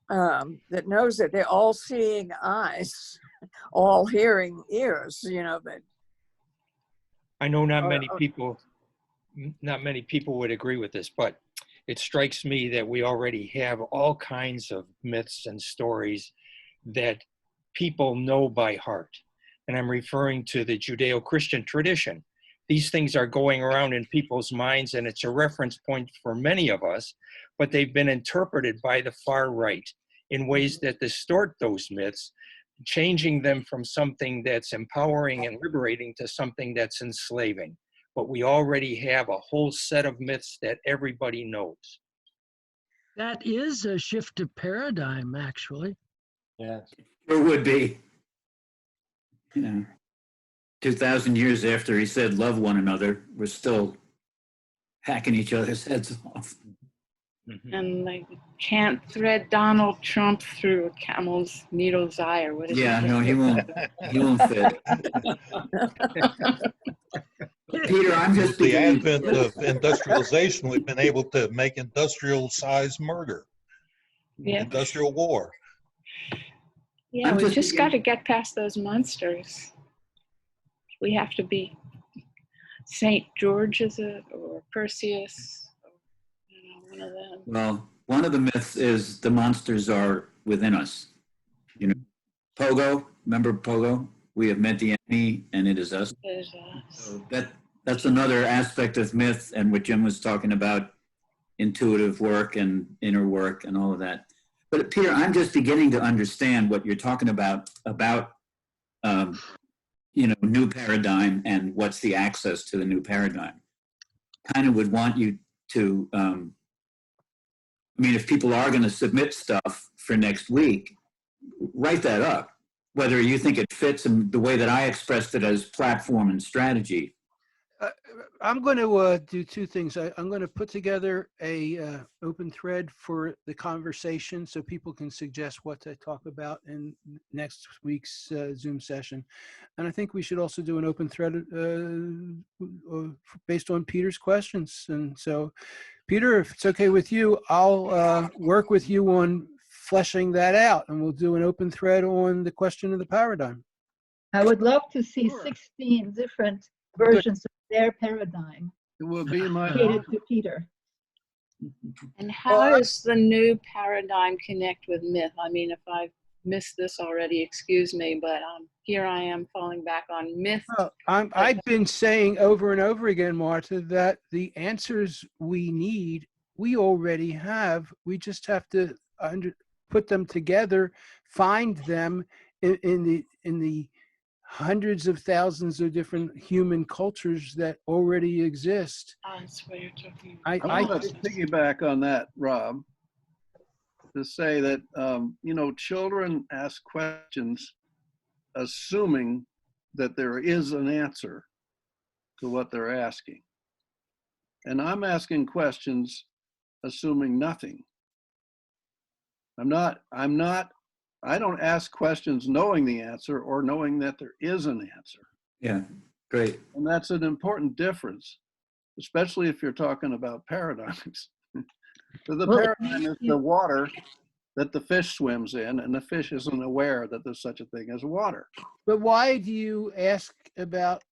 That knows that they're all seeing eyes, all hearing ears, that. I know not many people would agree with this, but it strikes me that we already have all kinds of myths and stories that people know by heart. And I'm referring to the Judeo-Christian tradition. These things are going around in people's minds, and it's a reference point for many of us, but they've been interpreted by the far right in ways that distort those myths, changing them from something that's empowering and liberating to something that's enslaving. But we already have a whole set of myths that everybody knows. That is a shift of paradigm, actually. Yes. It would be. 2,000 years after he said love one another, we're still hacking each other's heads off. And like, can't thread Donald Trump through a camel's needle's eye, or what is it? Yeah, no, he won't fit. Peter, I'm just the advent of industrialization, we've been able to make industrial-sized murder, industrial war. Yeah, we just got to get past those monsters. We have to be St. George, or Perseus, one of them. Well, one of the myths is the monsters are within us. Pogo, remember Pogo? We have met the enemy and it is us. It is us. So that's another aspect of myth, and what Jim was talking about, intuitive work and inner work and all of that. But Peter, I'm just beginning to understand what you're talking about new paradigm and what's the access to the new paradigm. Kind of would want you to, if people are going to submit stuff for next week, write that up, whether you think it fits in the way that I expressed it as platform and strategy. I'm going to do two things. I'm going to put together a open thread for the conversation so people can suggest what to talk about in next week's Zoom session. And I think we should also do an open thread based on Peter's questions. And so, Peter, if it's okay with you, I'll work with you on fleshing that out, and we'll do an open thread on the question of the paradigm. I would love to see 16 different versions of their paradigm. It will be my to Peter. And how does the new paradigm connect with myth? I mean, if I've missed this already, excuse me, but here I am falling back on myth. Well, I've been saying over and over again, Martha, that the answers we need, we already have. We just have to put them together, find them in the hundreds of thousands of different human cultures that already exist. That's what you're talking I about. want to piggyback on that, Rob, to say that, you know, children ask questions assuming that there is an answer to what they're asking. And I'm asking questions assuming nothing. I don't ask questions knowing the answer or knowing that there is an answer. Yeah, great. And that's an important difference, especially if you're talking about paradigms. So the Well, paradigm is the water that the fish swims in, and the fish isn't aware that there's such a thing as water. But why do you ask about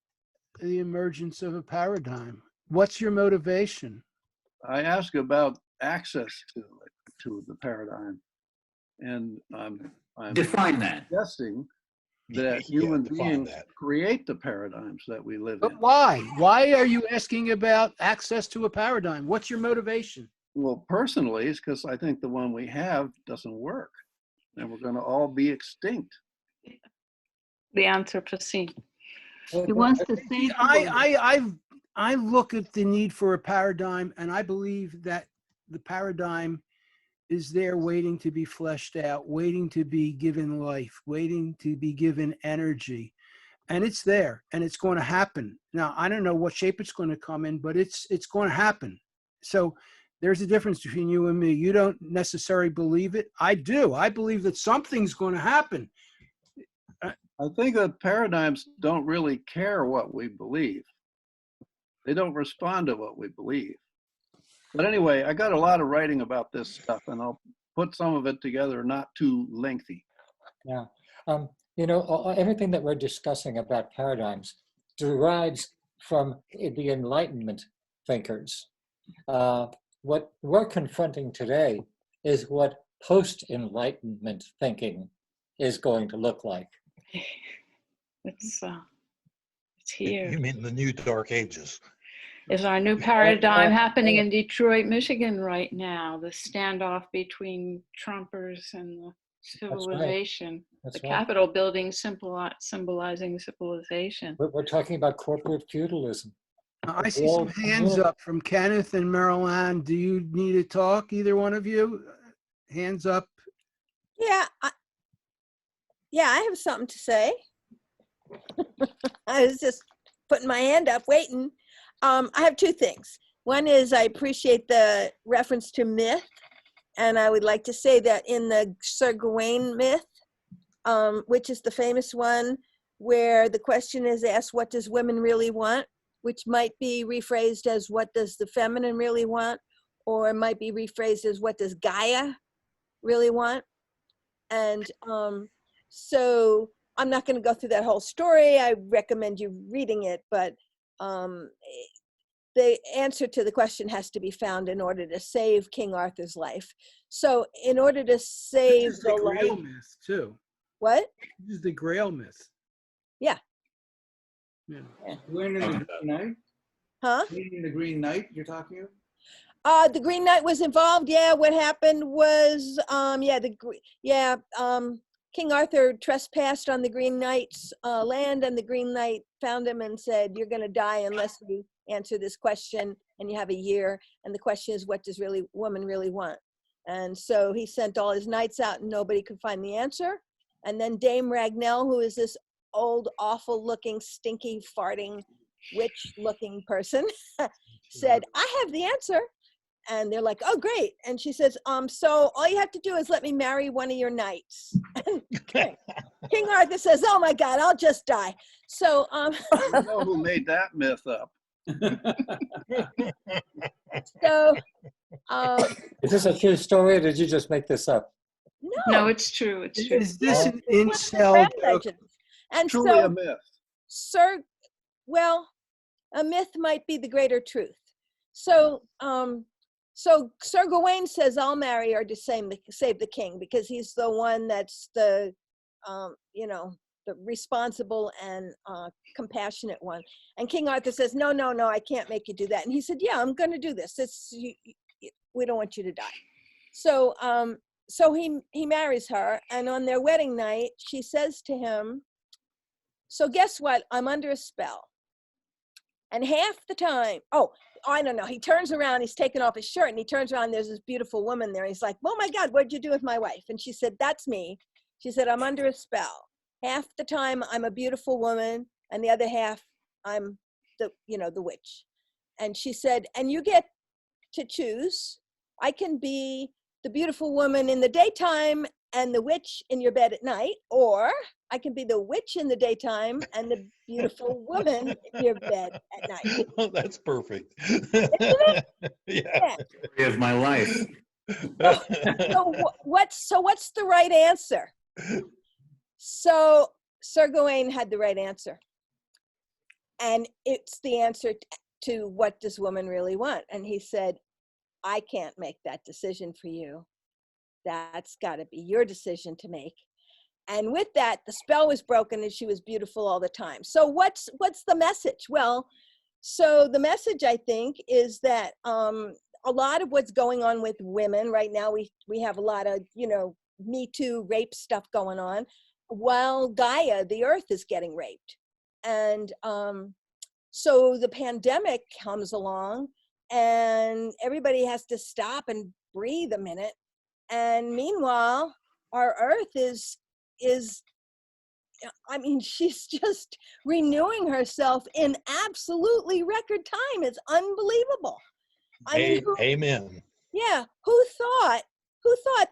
the emergence of a paradigm? What's your motivation? I ask about access to the paradigm. And I'm Define that. suggesting that Yeah, human define beings that. create the paradigms that we live But in. why? Why are you asking about access to a paradigm? What's your motivation? Well, personally, it's because I think the one we have doesn't work, and we're going to all be extinct. The Anthropocene. he wants to save the world. I look at the need for a paradigm, and I believe that the paradigm is there waiting to be fleshed out, waiting to be given life, waiting to be given energy. And it's there, and it's going to happen. Now, I don't know what shape it's going to come in, but it's going to happen. So there's a difference between you and me. You don't necessarily believe it. I do. I believe that something's going to happen. I think that paradigms don't really care what we believe. They don't respond to what we believe. But anyway, I got a lot of writing about this stuff, and I'll put some of it together, not too lengthy. Yeah. You know, everything that we're discussing about paradigms derives from the Enlightenment thinkers. What we're confronting today is what post-Enlightenment thinking is going to look like. It's here. You mean the new dark ages? Is our new paradigm happening in Detroit, Michigan right now? The standoff between Trumpers and the civilization. That's The right. Capitol building symbolizing civilization. We're talking about corporate feudalism. I see some hands up from Kenneth and Marilyn. Do you need to talk, either one of you? Hands up. Yeah, I have something to say. I was just putting my hand up, waiting. I have two things. One is I appreciate the reference to myth, and I would like to say that in the Sir Gawain myth, which is the famous one, where the question is asked, what does women really want? Which might be rephrased as, what does the feminine really want? Or it might be rephrased as, what does Gaia really want? And so I'm not going to go through that whole story. I recommend you reading it, but the answer to the question has to be found in order to save King Arthur's life. So in order to save This is the Grail myth, too. What? This is the Grail myth. Yeah. Yeah. We're in the Green Knight? Huh? In the Green Knight you're talking of? The Green Knight was involved. Yeah, what happened was, King Arthur trespassed on the Green Knight's land, and the Green Knight found him and said, "You're going to die unless you answer this question, and you have a year." And the question is, what does woman really want? And so he sent all his knights out, and nobody could find the answer. And then Dame Ragnell, who is this old, awful-looking, stinky, farting, witch-looking person, said, "I have the answer." And they're like, "Oh, great." And she says, so all you have to do is let me marry one of your knights. King Arthur says, "Oh my God, I'll just die." So, You know who made that myth up? so, Is this a true story, or did you just make this up? No, it's true. It's true. Is this an it's one of the incel grand joke? legends. And Truly so, a myth. well, a myth might be the greater truth. So, So Sir Gawain says, I'll marry her to save the king, because he's the one that's the, the responsible and compassionate one. And King Arthur says, no, I can't make you do that. And he said, yeah, I'm going to do this. We don't want you to die. So, so he marries her, and on their wedding night, she says to him, so guess what? I'm under a spell. And half the time, I don't know. He turns around, he's taking off his shirt, and he turns around, there's this beautiful woman there. He's like, oh my God, what'd you do with my wife? And she said, that's me. She said, I'm under a spell. Half the time I'm a beautiful woman, and the other half I'm the witch. And she said, and you get to choose. I can be the beautiful woman in the daytime and the witch in your bed at night, or I can be the witch in the daytime and the beautiful woman in your bed at night. Oh, that's perfect. Yeah. Story of my life. So what's the right answer? So Sir Gawain had the right answer. And it's the answer to what does woman really want? And he said, I can't make that decision for you. That's got to be your decision to make. And with that, the spell was broken and she was beautiful all the time. So what's the message? Well, so the message, I think, is that a lot of what's going on with women right now, we have a lot of, Me Too rape stuff going on, while Gaia, the earth, is getting raped. And so the pandemic comes along and everybody has to stop and breathe a minute. And meanwhile, our earth is she's just renewing herself in absolutely record time. It's unbelievable. Amen. Yeah, who thought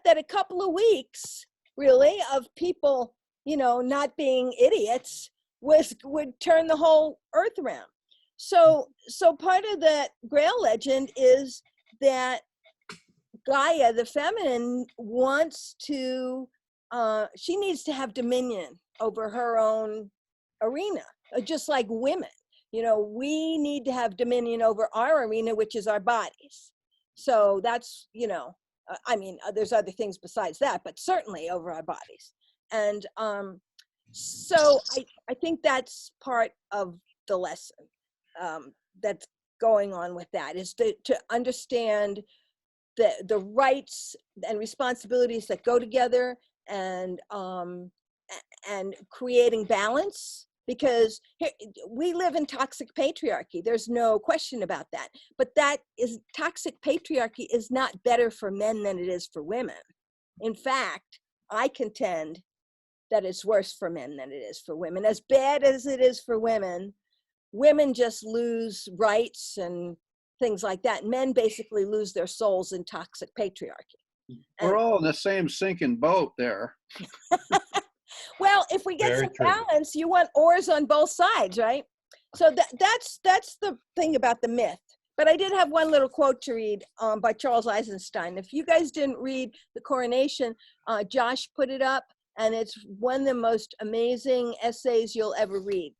that a couple of weeks, really, of people, not being idiots would turn the whole earth around. So part of that Grail legend is that Gaia, the feminine, wants to, she needs to have dominion over her own arena, just like women. We need to have dominion over our arena, which is our bodies. So that's, there's other things besides that, but certainly over our bodies. And so I think that's part of the lesson that's going on with that, is to understand the rights and responsibilities that go together, and creating balance, because we live in toxic patriarchy. There's no question about that. But toxic patriarchy is not better for men than it is for women. In fact, I contend that it's worse for men than it is for women. As bad as it is for women, women just lose rights and things like that. Men basically lose their souls in toxic patriarchy. We're all in the same sinking boat there. Well, if we get Very some true. balance, you want oars on both sides, right? So that's the thing about the myth. But I did have one little quote to read by Charles Eisenstein. If you guys didn't read The Coronation, Josh put it up, and it's one of the most amazing essays you'll ever read.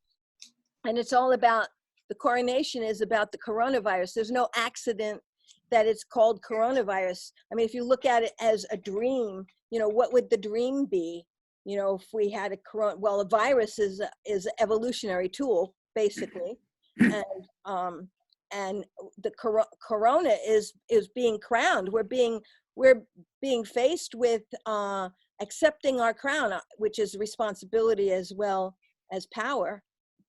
And it's all about, the coronation is about the coronavirus. There's no accident that it's called coronavirus. I mean, if you look at it as a dream, what would the dream be? If we had a virus is an evolutionary tool, basically. And the corona is being crowned. We're being faced with accepting our crown, which is responsibility as well as power.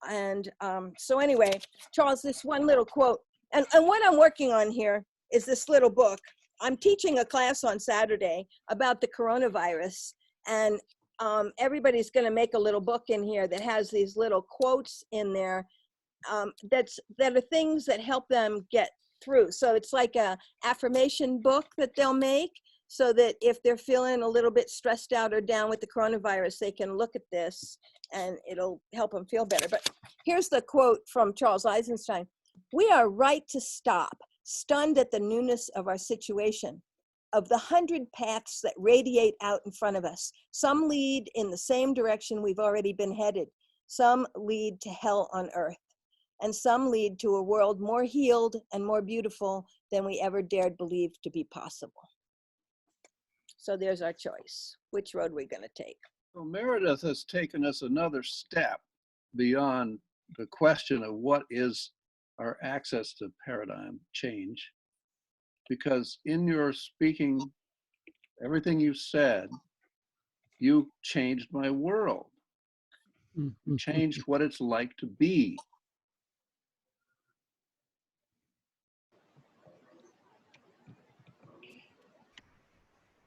And so anyway, Charles, this one little quote, and what I'm working on here is this little book. I'm teaching a class on Saturday about the coronavirus, and everybody's going to make a little book in here that has these little quotes in there that are things that help them get through. So it's like a affirmation book that they'll make, so that if they're feeling a little bit stressed out or down with the coronavirus, they can look at this and it'll help them feel better. But here's the quote from Charles Eisenstein. "We are right to stop, stunned at the newness of our situation. Of the 100 paths that radiate out in front of us, some lead in the same direction we've already been headed. Some lead to hell on earth. and some lead to a world more healed and more beautiful than we ever dared believe to be possible. So there's our choice. Which road we're going to take. So Meredith has taken us another step beyond the question of what is our access to paradigm change, because in your speaking, everything you said, you changed my world. You changed what it's like to be.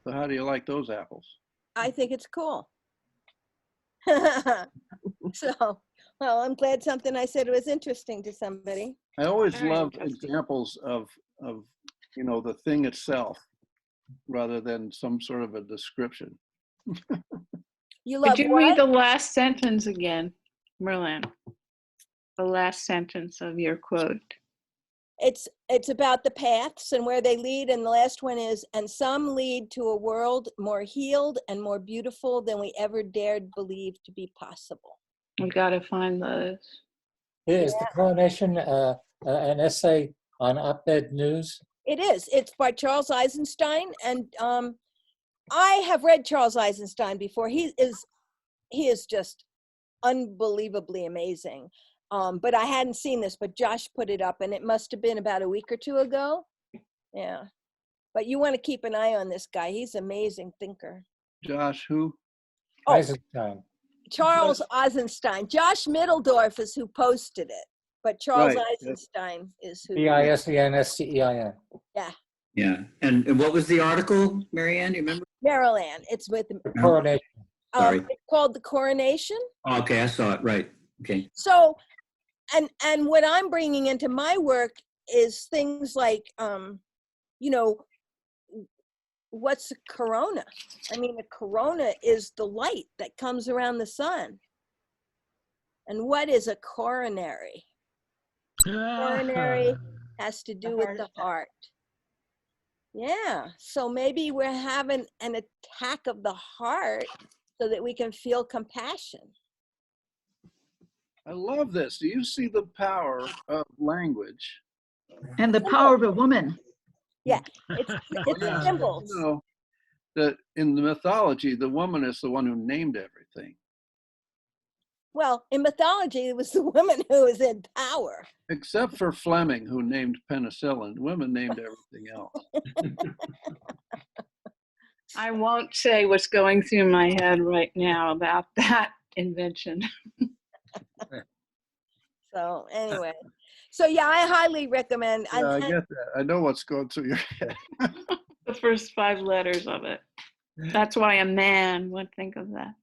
So how do you like those apples? I think it's cool. So, well, I'm glad something I said was interesting to somebody. I always Very love interesting. examples of you know, the thing itself rather than some sort of a description. You Could love you read what? the last sentence again, Merlin? The last sentence of your quote. It's about the paths and where they lead, and the last one is, and some lead to a world more healed and more beautiful than we ever dared believe to be possible. We got to find those. Is the coronation an essay on op-ed news? It is. It's by Charles Eisenstein, and I have read Charles Eisenstein before. He is just unbelievably amazing. But I hadn't seen this, but Josh put it up, and it must have been about a week or two ago. Yeah. But you want to keep an eye on this guy. He's an amazing thinker. Josh, who? Oh, Eisenstein. Charles Eisenstein. Josh Middledorf is who posted it, but Charles Right, yes. Eisenstein is who. Eisenstein. Yeah. Yeah. And what was the article, Marianne? You remember? Maryland. It's with Coronation. Sorry. it's called The Coronation. Oh, okay, I saw it. Right. Okay. So, and what I'm bringing into my work is things like, you know, what's a corona? I mean, a corona is the light that comes around the sun. And what is a coronary? Coronary has to do with the heart. Yeah, so maybe we're having an attack of the heart so that we can feel compassion. I love this. Do you see the power of language? And the power of a woman. Yeah, it's Yeah, symbols. you know, that in the mythology, the woman is the one who named everything. Well, in mythology, it was the woman who was in power. Except for Fleming, who named penicillin. Women named everything else. I won't say what's going through my head right now about that invention. So anyway, so yeah, I highly recommend. Yeah, I get that. I know what's going through your head. The first 5 letters of it. That's why a man would think of that.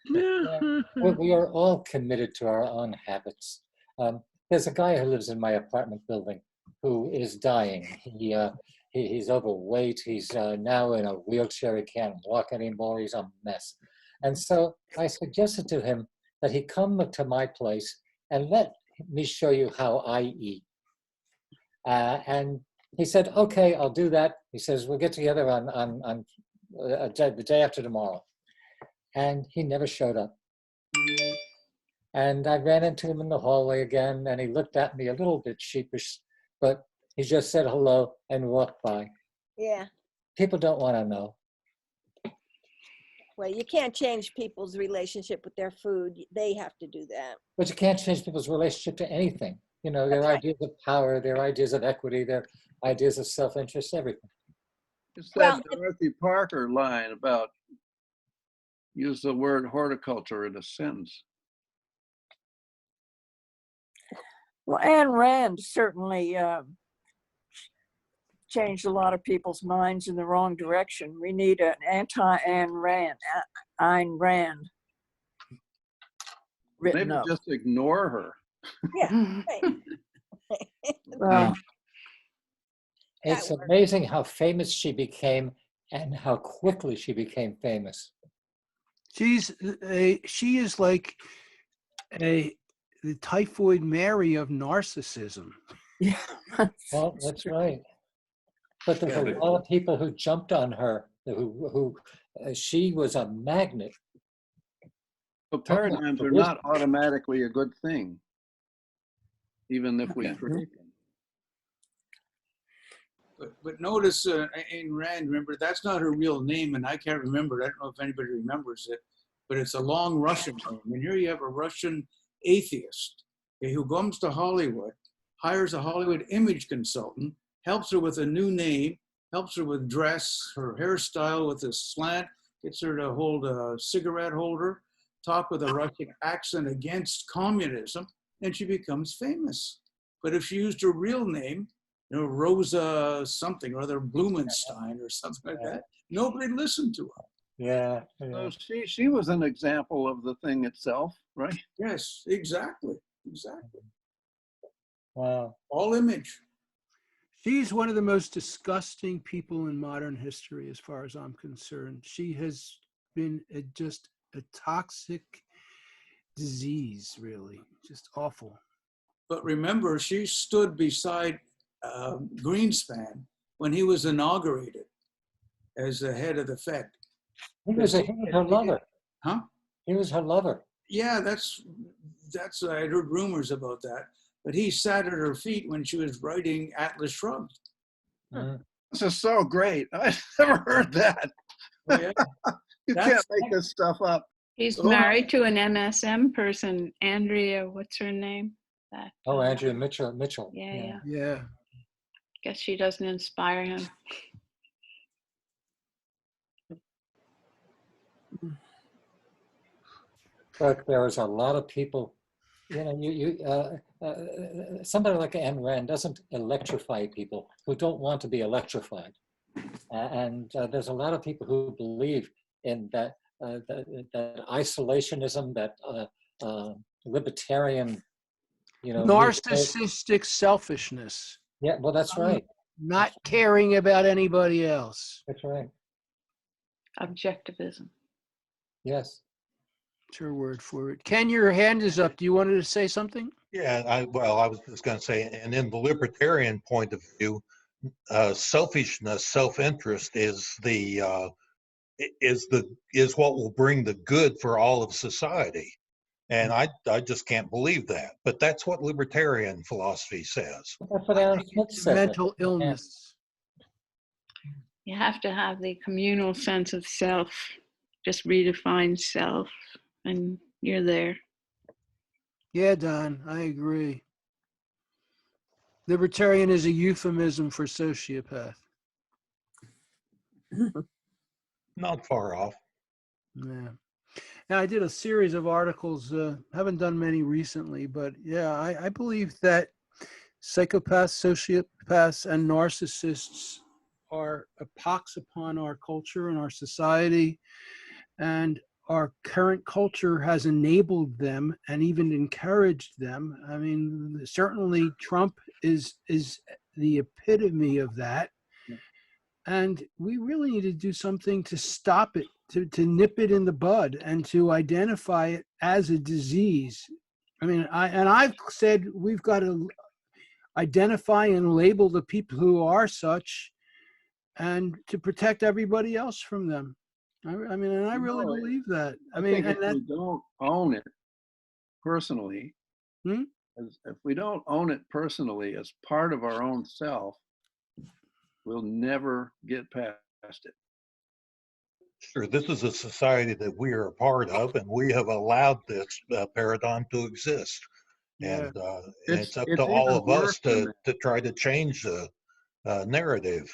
We are all committed to our own habits. There's a guy who lives in my apartment building who is dying. He's overweight. He's now in a wheelchair. He can't walk anymore. He's a mess. And so I suggested to him that he come to my place and let me show you how I eat. And he said, okay, I'll do that. He says, we'll get together on the day after tomorrow. And he never showed up. And I ran into him in the hallway again, and he looked at me a little bit sheepish, but he just said hello and walked by. Yeah. People don't want to know. Well, you can't change people's relationship with their food. They have to do that. But you can't change people's relationship to anything. You know, their ideas of power, their ideas of equity, their ideas of self-interest, everything. It's that Dorothy Parker line about use the word horticulture in a sentence. Well, Ayn Rand certainly changed a lot of people's minds in the wrong direction. We need an anti-Ayn Rand, Ayn Rand written Maybe up. just ignore her. Yeah. Well, It's amazing how famous she became and how quickly she became famous. She is like the typhoid Mary of narcissism. yeah. Well, that's right. But there's a lot of people who jumped on her, who she was a magnet. But paradigms are not automatically a good thing. even if we Okay. create them. But notice Ayn Rand, remember, that's not her real name, and I can't remember it. I don't know if anybody remembers it, but it's a long Russian name. And here you have a Russian atheist, okay, who comes to Hollywood, hires a Hollywood image consultant, helps her with a new name, helps her with dress, her hairstyle with a slant, gets her to hold a cigarette holder, talk with a Russian accent against communism, and she becomes famous. But if she used her real name, you know, Rosa something or other, Blumenstein or something like that, nobody listened to her. Yeah. So she was an example of the thing itself, right? Yes, exactly. Exactly. Wow. All image. She's one of the most disgusting people in modern history, as far as I'm concerned. She has been just a toxic disease, really, just awful. But remember, she stood beside Greenspan when he was inaugurated as the head of the Fed. He was her lover. Huh? He was her lover. Yeah, that's I had heard rumors about that. But he sat at her feet when she was writing Atlas Shrugged. This is so great. I've never heard that. Oh, yeah. You can't make this stuff up. He's married to an MSM person, Andrea, what's her name? That, Oh, Andrea Mitchell. Yeah. Yeah. Guess she doesn't inspire him. But there was a lot of people, you know, somebody like Ayn Rand doesn't electrify people who don't want to be electrified. And there's a lot of people who believe in that, that isolationism, that libertarian, you know. Narcissistic selfishness. Yeah, well, that's right. Not caring about anybody else. That's right. Objectivism. Yes. That's your word for it. Ken, your hand is up. Do you want to say something? Yeah, I was just going to say, and in the libertarian point of view, selfishness, self-interest is what will bring the good for all of society. And I just can't believe that. But that's what libertarian philosophy says. That's what Aaron Smith said. Mental illness. You have to have the communal sense of self. Just redefine self, and you're there. Yeah, Don, I agree. Libertarian is a euphemism for sociopath. Not far off. Yeah. Now, I did a series of articles, haven't done many recently, but yeah, I believe that psychopaths, sociopaths, and narcissists are a pox upon our culture and our society, and our current culture has enabled them and even encouraged them. I mean, certainly Trump is the epitome of that. And we really need to do something to stop it, to nip it in the bud, and to identify it as a disease. I mean, I've said we've got to identify and label the people who are such, and to protect everybody else from them. I mean, and I really believe that. I mean, think if we don't own it personally, if we don't own it personally as part of our own self, we'll never get past it. Sure, this is a society that we are a part of, and we have allowed this paradigm to exist. Yeah. And it's up to all of us to try to change the narrative.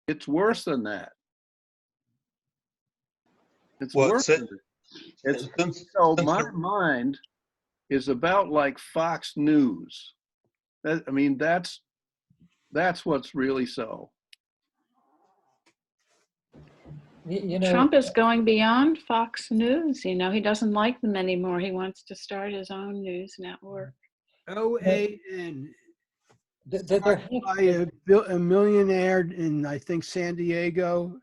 It's worse than that. It's Well, worse than that. So my mind is about like Fox News. I mean, that's what's really so. You know, Trump is going beyond Fox News. You know, he doesn't like them anymore. He wants to start his own news network. OAN. By a millionaire in, I think, San Diego.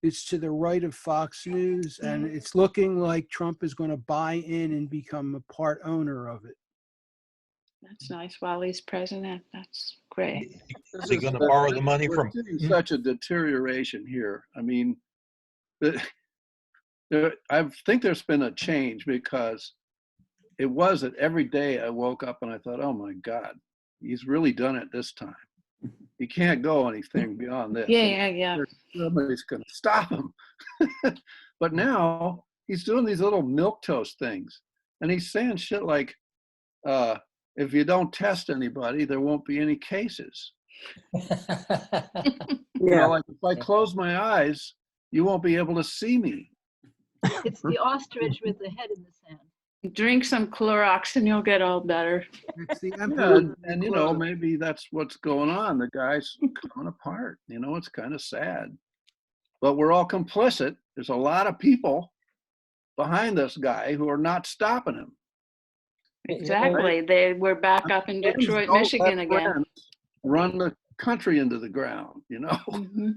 It's to the right of Fox News, and it's looking like Trump is going to buy in and become a part owner of it. That's nice while he's president. That's great. Is he going to borrow the money from? We're seeing such a deterioration here. I mean, I think there's been a change because it was that every day I woke up and I thought, oh my God, he's really done it this time. He can't go anything beyond this. Yeah. Somebody's going to stop him. But now he's doing these little milquetoast things. And he's saying shit like, if you don't test anybody, there won't be any cases. You know, like if I close my eyes, you won't be able to see me. It's the ostrich with the head in the sand. Drink some Clorox and you'll get all better. It's the Yeah, emperor. and you know, maybe that's what's going on. The guy's coming apart. You know, it's kind of sad. But we're all complicit. There's a lot of people behind this guy who are not stopping him. Exactly. They were back up in Detroit, Don't Michigan let again. friends run the country into the ground, you know.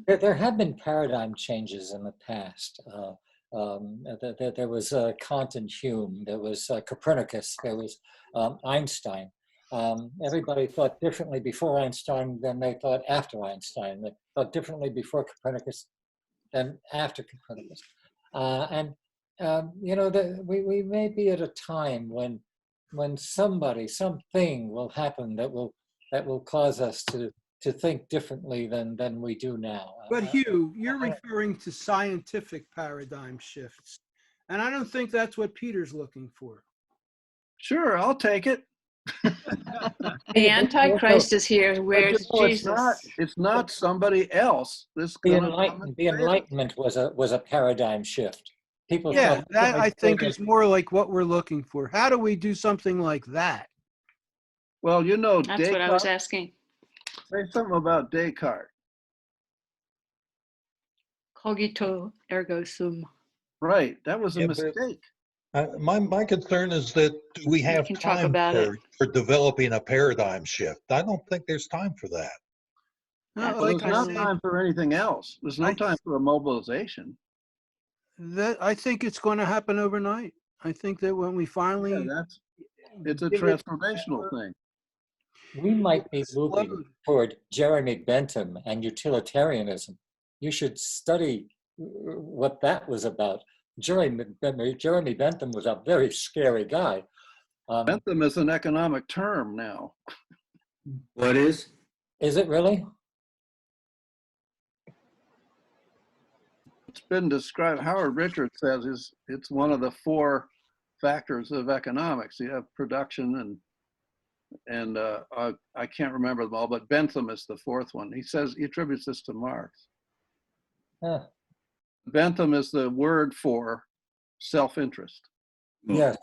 There have been paradigm changes in the past. There was Kant and Hume, there was Copernicus, there was Einstein. Everybody thought differently before Einstein than they thought after Einstein. They thought differently before Copernicus than after Copernicus. You know, we may be at a time when something will happen that will cause us to think differently than we do now. But Hugh, you're referring to scientific paradigm shifts. And I don't think that's what Peter's looking for. Sure, I'll take it. The Antichrist is here. Where's Jesus? It's not somebody else. The Enlightenment was a paradigm shift. People Yeah, thought that I think is more like what we're looking for. How do we do something like that? Well, you know, That's Descartes, what I was asking. say something about Descartes. Cogito ergo sum. Right, that was a Yeah, but- mistake. My concern is that do we have can talk time about it. for developing a paradigm shift? I don't think there's time for that. No, That's like There's I no said, time for anything else. There's no time for a mobilization. I think it's going to happen overnight. I think that when we finally Yeah, it's a give it- transformational thing. we might be moving explode. toward Jeremy Bentham and utilitarianism. You should study what that was about. Jeremy Bentham was a very scary guy. Bentham is an economic term now. What is? Is it really? It's been described, Howard Richards says it's one of the 4 factors of economics. You have production and I can't remember them all, but Bentham is the 4th one. He says, he attributes this to Marx. Huh. Bentham is the word for self-interest. Yes.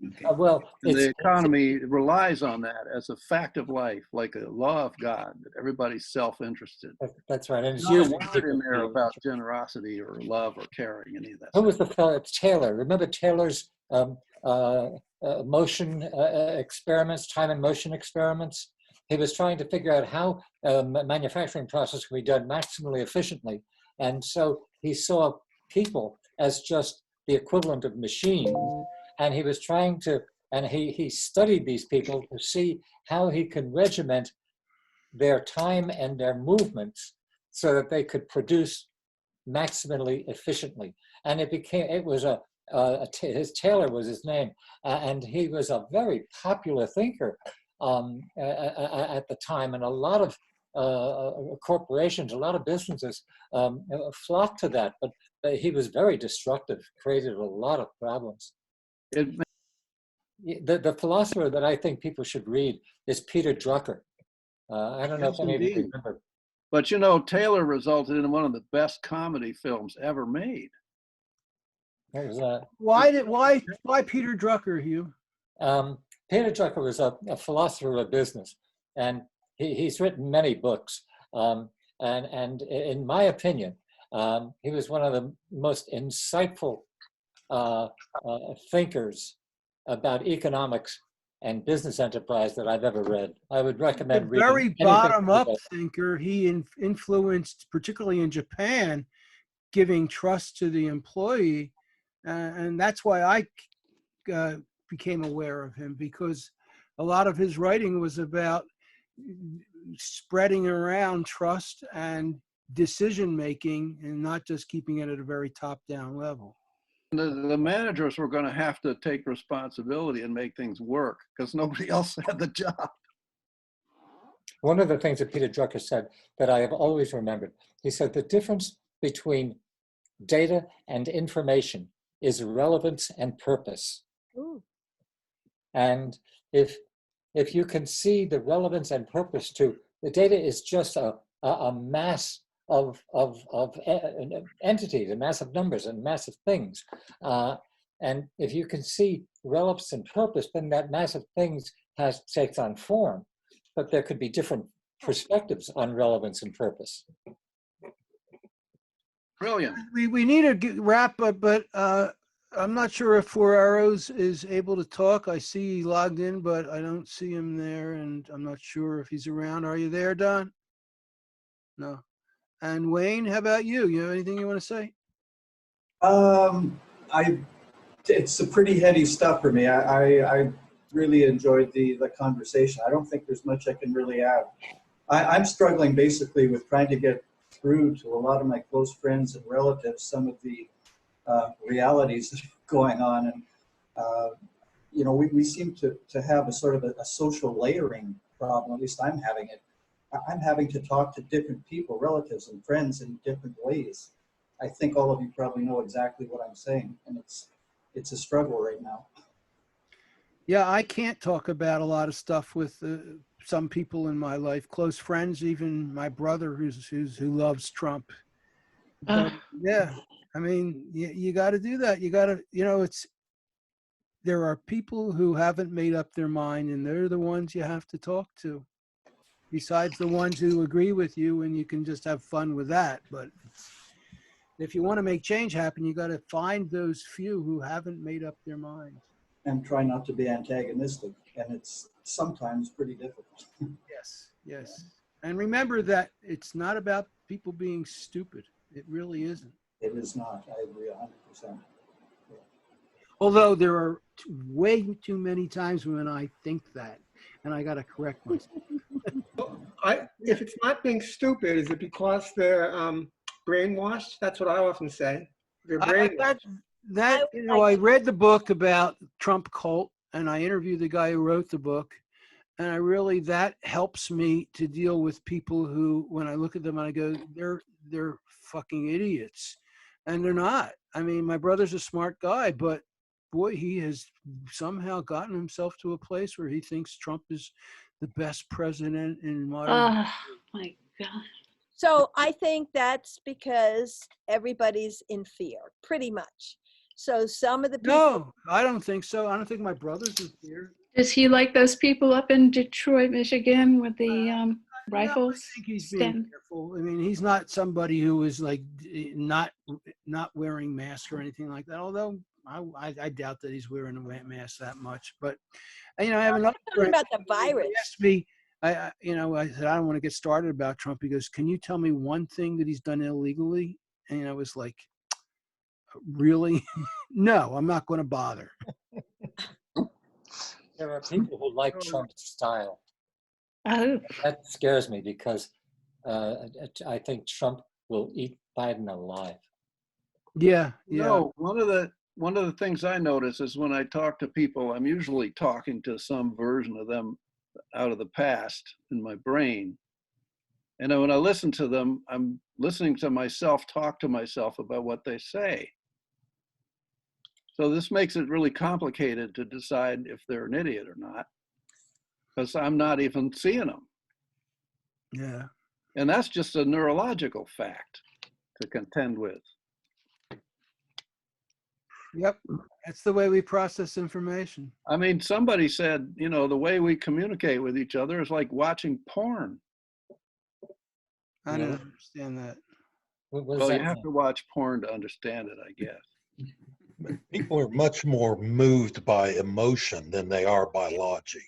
Okay. Well, And the economy relies on that as a fact of life, like a law of God, that everybody's self-interested. that's right. And it's There's used not a word in there about generosity or love or caring, any of that. Who was the fellow? It's Taylor. Remember Taylor's motion experiments, time and motion experiments? He was trying to figure out how a manufacturing process can be done maximally efficiently. And so he saw people as just the equivalent of machines. And he was trying to, and he studied these people to see how he could regiment their time and their movements so that they could produce maximally efficiently. And Taylor was his name, and he was a very popular thinker at the time, and a lot of corporations, a lot of businesses flocked to that, but he was very destructive, created a lot of problems. The philosopher that I think people should read is Peter Drucker. I don't know if any of you remember. But you know, Taylor resulted in one of the best comedy films ever made. What was that? Why Peter Drucker, Hugh? Peter Drucker was a philosopher of business, and he's written many books. And in my opinion, he was one of the most insightful thinkers about economics and business enterprise that I've ever read. I would recommend reading. Very bottom-up thinker. He influenced, particularly in Japan, giving trust to the employee, and that's why I became aware of him, because a lot of his writing was about spreading around trust and decision making, and not just keeping it at a very top-down level. The managers were going to have to take responsibility and make things work because nobody else had the job. One of the things that Peter Drucker said that I have always remembered, he said the difference between data and information is relevance and purpose. Ooh. And if you can see the relevance and purpose to the data is just a mass of entities, a mass of numbers and massive things. And if you can see relevance and purpose, then that mass of things takes on form. But there could be different perspectives on relevance and purpose. Brilliant. We need to wrap up, but I'm not sure if Four Arrows is able to talk. I see he logged in, but I don't see him there, and I'm not sure if he's around. Are you there, Don? No. And Wayne, how about you? You have anything you want to say? It's a pretty heady stuff for me. I really enjoyed the conversation. I don't think there's much I can really add. I'm struggling basically with trying to get through to a lot of my close friends and relatives some of the realities that are going on. And, you know, we seem to have a sort of a social layering problem. At least I'm having it. I'm having to talk to different people, relatives and friends in different ways. I think all of you probably know exactly what I'm saying, and it's a struggle right now. Yeah, I can't talk about a lot of stuff with some people in my life, close friends, even my brother who loves Trump. But, yeah, I mean, you got to do that. You got to, you know, there are people who haven't made up their mind, and they're the ones you have to talk to. Besides the ones who agree with you, and you can just have fun with that. But if you want to make change happen, you got to find those few who haven't made up their minds. And try not to be antagonistic, and it's sometimes pretty difficult. Yes. And remember that it's not about people being stupid. It really isn't. It is not. I agree 100%. Yeah. Although there are way too many times when I think that, and I got to correct myself. If it's not being stupid, is it because they're brainwashed? That's what I often say. They're brainwashed. You know, I read the book about Trump cult, and I interviewed the guy who wrote the book, and that helps me to deal with people who, when I look at them, I go, they're fucking idiots, and they're not. I mean, my brother's a smart guy, but boy, he has somehow gotten himself to a place where he thinks Trump is the best president in modern. Oh my God. So I think that's because everybody's in fear, pretty much. So some of the people. No, I don't think so. I don't think my brother's in fear. Is he like those people up in Detroit, Michigan with the rifles? No, I think he's being careful. I mean, he's not somebody who is like not wearing masks or anything like that. Although I doubt that he's wearing a mask that much. But you know, I have another friend about the virus. He asked me, I said I don't want to get started about Trump. He goes, "Can you tell me one thing that he's done illegally?" And I was like, "Really? No, I'm not going to bother." There are people who like Trump's style. Oh. That scares me because I think Trump will eat Biden alive. Yeah. No, one of the things I notice is when I talk to people, I'm usually talking to some version of them out of the past in my brain. And then when I listen to them, I'm listening to myself talk to myself about what they say. So this makes it really complicated to decide if they're an idiot or not, because I'm not even seeing them. Yeah. And that's just a neurological fact to contend with. Yep. That's the way we process information. I mean, somebody said, you know, the way we communicate with each other is like watching porn. I don't understand that. Well, you have to watch porn to understand it, I guess. People are much more moved by emotion than they are by logic.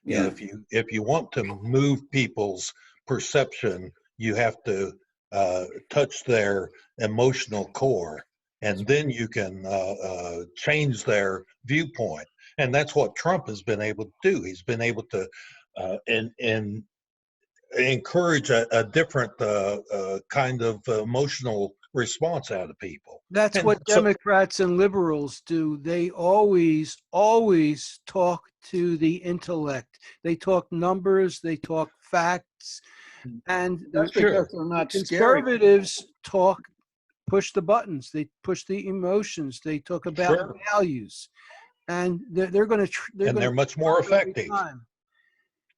Yeah. And if you want to move people's perception, you have to touch their emotional core, and then you can change their viewpoint. And that's what Trump has been able to do. He's been able to encourage a different kind of emotional response out of people. That's And what so- Democrats and liberals do. They always, always talk to the intellect. They talk numbers, they talk facts, and That's the because they're not scary. conservatives push the buttons. They push the emotions. They talk about Sure. values, and they're going to. And they're much more effective.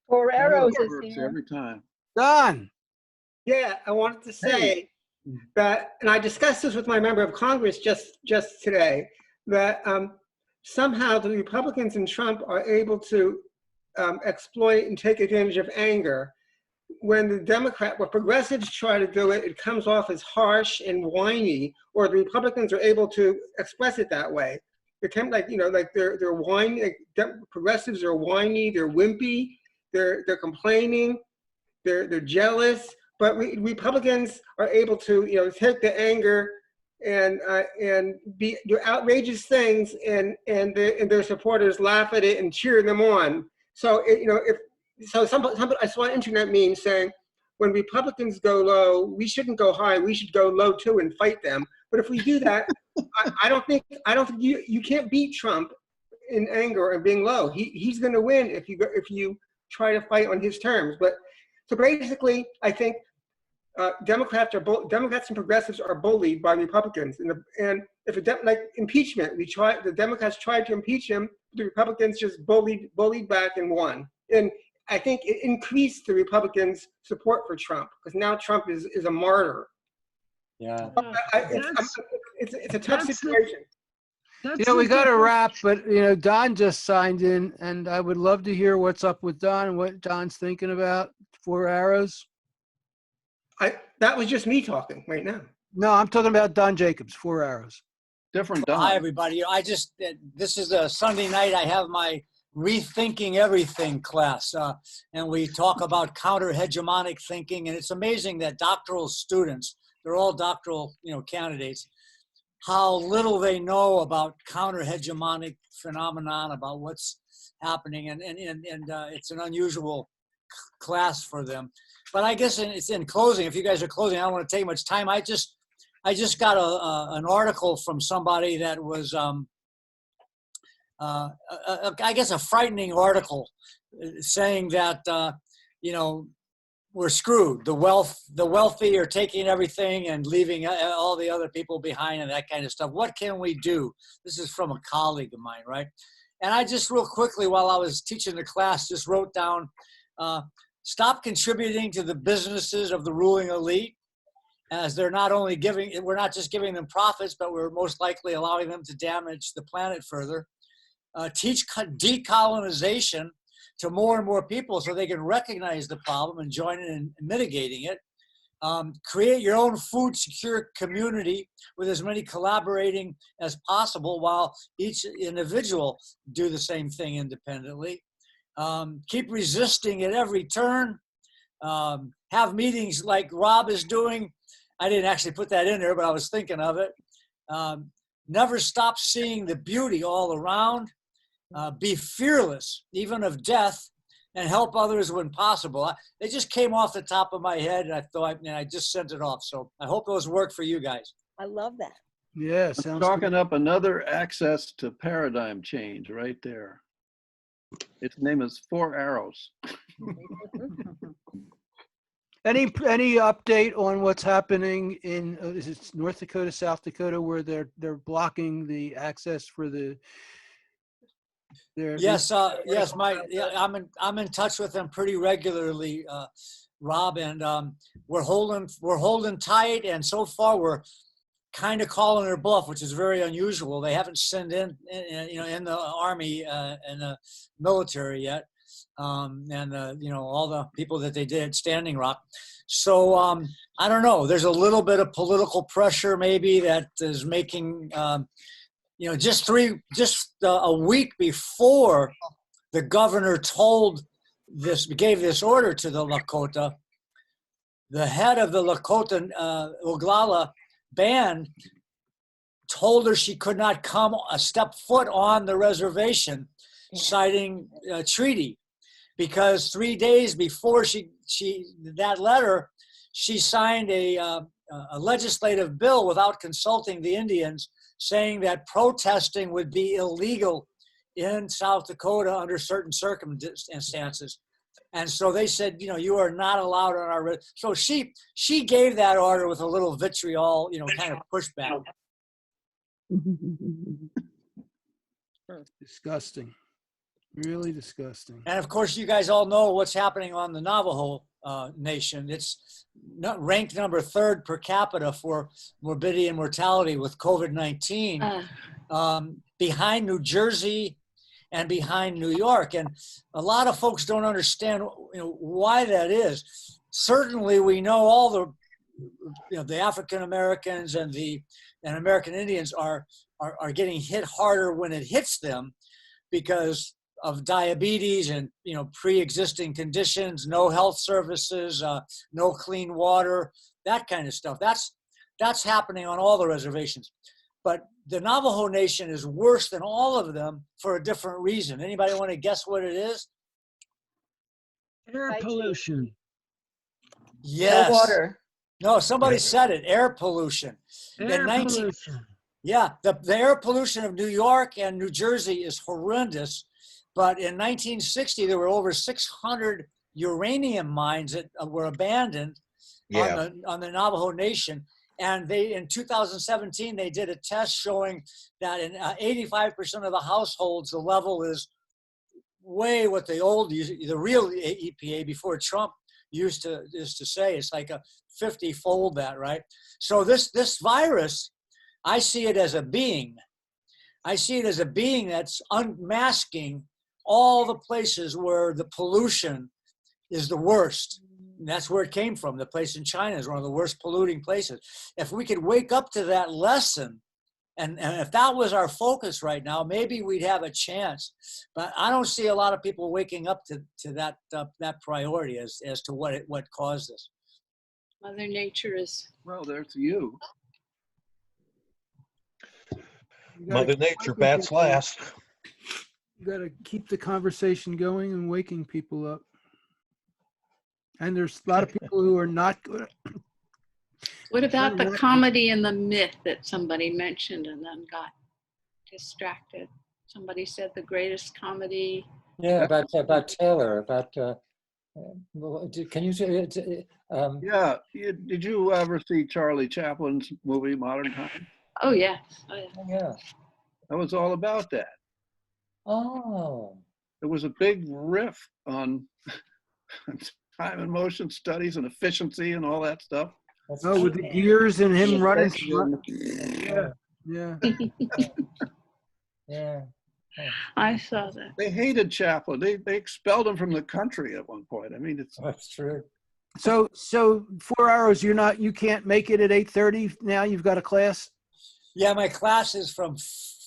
Four arrows is Works here. every time. Don. Yeah, I wanted to say that, and I discussed this with my member of Congress just today, that somehow the Republicans and Trump are able to exploit and take advantage of anger. When when progressives try to do it, it comes off as harsh and whiny, or the Republicans are able to express it that way. They come like they're whiny. Progressives are whiny. They're wimpy. They're complaining. They're jealous. But Republicans are able to take the anger and do outrageous things, and their supporters laugh at it and cheer them on. So I saw an internet meme saying, when Republicans go low, we shouldn't go high. We should go low too and fight them. But if we do that, I don't think you can't beat Trump in anger and being low. He's going to win if you try to fight on his terms. But so basically, I think Democrats and progressives are bullied by Republicans, and if like impeachment, the Democrats tried to impeach him, the Republicans just bullied back and won. And I think it increased the Republicans' support for Trump, because now Trump is a martyr. Yeah. It's a tough situation. We got to wrap, but Don just signed in, and I would love to hear what's up with Don and what Don's thinking about 4 arrows. That was just me talking right now. No, I'm talking about Don Jacobs, 4 arrows. Different Hi, Don. everybody. This is a Sunday night. I have my Rethinking Everything class, and we talk about counter-hegemonic thinking. And it's amazing that doctoral students, they're all doctoral, candidates, how little they know about counter-hegemonic phenomenon, about what's happening, and it's an unusual class for them. But I guess it's in closing. If you guys are closing, I don't want to take much time. I just got an article from somebody that was, I guess, a frightening article, saying that we're screwed. The wealthy are taking everything and leaving all the other people behind, and that kind of stuff. What can we do? This is from a colleague of mine, right? And I just real quickly, while I was teaching the class, just wrote down. Stop contributing to the businesses of the ruling elite, as they're we're not just giving them profits, but we're most likely allowing them to damage the planet further. Teach decolonization to more and more people so they can recognize the problem and join in mitigating it. Create your own food secure community with as many collaborating as possible, while each individual do the same thing independently. Keep resisting at every turn. Have meetings like Rob is doing. I didn't actually put that in there, but I was thinking of it. Never stop seeing the beauty all around. Be fearless, even of death, and help others when possible. They just came off the top of my head, and I just sent it off. So I hope those work for you guys. I love that. Yeah, I'm talking up another access to paradigm change right there. Its name is 4 arrows. Any update on what's happening in is it North Dakota, South Dakota, where they're blocking the access for Yes, I'm in touch with them pretty regularly, Rob, and we're holding tight, and so far we're kind of calling their bluff, which is very unusual. They haven't sent in the Army and the military yet, and all the people that they did Standing Rock. So I don't know. There's a little bit of political pressure maybe that is making just a week before the governor gave this order to the Lakota, the head of the Lakota Oglala band told her she could not come a step foot on the reservation, citing a treaty, because 3 days before that letter, she signed a a legislative bill without consulting the Indians, saying that protesting would be illegal in South Dakota under certain circumstances. And so they said, you know, you are not allowed on our. So she gave that order with a little vitriol, you know, kind of pushback. Disgusting. Really disgusting. And of course, you guys all know what's happening on the Navajo Nation. It's ranked number 3rd per capita for morbidity and mortality with COVID-19, behind New Jersey and behind New York. And a lot of folks don't understand, you know, why that is. Certainly, we know all the, you know, the African Americans and American Indians are getting hit harder when it hits them because of diabetes and, you know, pre-existing conditions, no health services, no clean water, that kind of stuff. That's happening on all the reservations. But the Navajo Nation is worse than all of them for a different reason. Anybody want to guess what it is? Air pollution. Yes. No water. No, somebody said it, air pollution. Air pollution. Yeah, the air pollution of New York and New Jersey is horrendous. But in 1960, there were over 600 uranium mines that were abandoned on the Navajo Nation. And in 2017, they did a test showing that in 85% of the households, the level is way what the real EPA before Trump used to say. It's like a 50-fold that, right? So this virus, I see it as a being. I see it as a being that's unmasking all the places where the pollution is the worst. And that's where it came from. The place in China is one of the worst polluting places. If we could wake up to that lesson, and if that was our focus right now, maybe we'd have a chance. But I don't see a lot of people waking up to that priority as to what caused this. Mother Nature is. Well, there's you. Mother Nature bats last. You got to keep the conversation going and waking people up. And there's a lot of people who are not good. What about the comedy and the myth that somebody mentioned and then got distracted? Somebody said the greatest comedy. Yeah, about Taylor, about, can you say, Yeah, did you ever see Charlie Chaplin's movie, Modern Times? Oh, yes. Oh, yeah. yeah. That was all about that. Oh. It was a big riff on time and motion studies and efficiency and all that stuff. Oh, with the gears and him running. Yeah. Yeah. I saw that. They hated Chaplin. They expelled him from the country at one point. I mean, that's true. So 4 hours, you can't make it at 8:30 now? You've got a class? Yeah, my class is from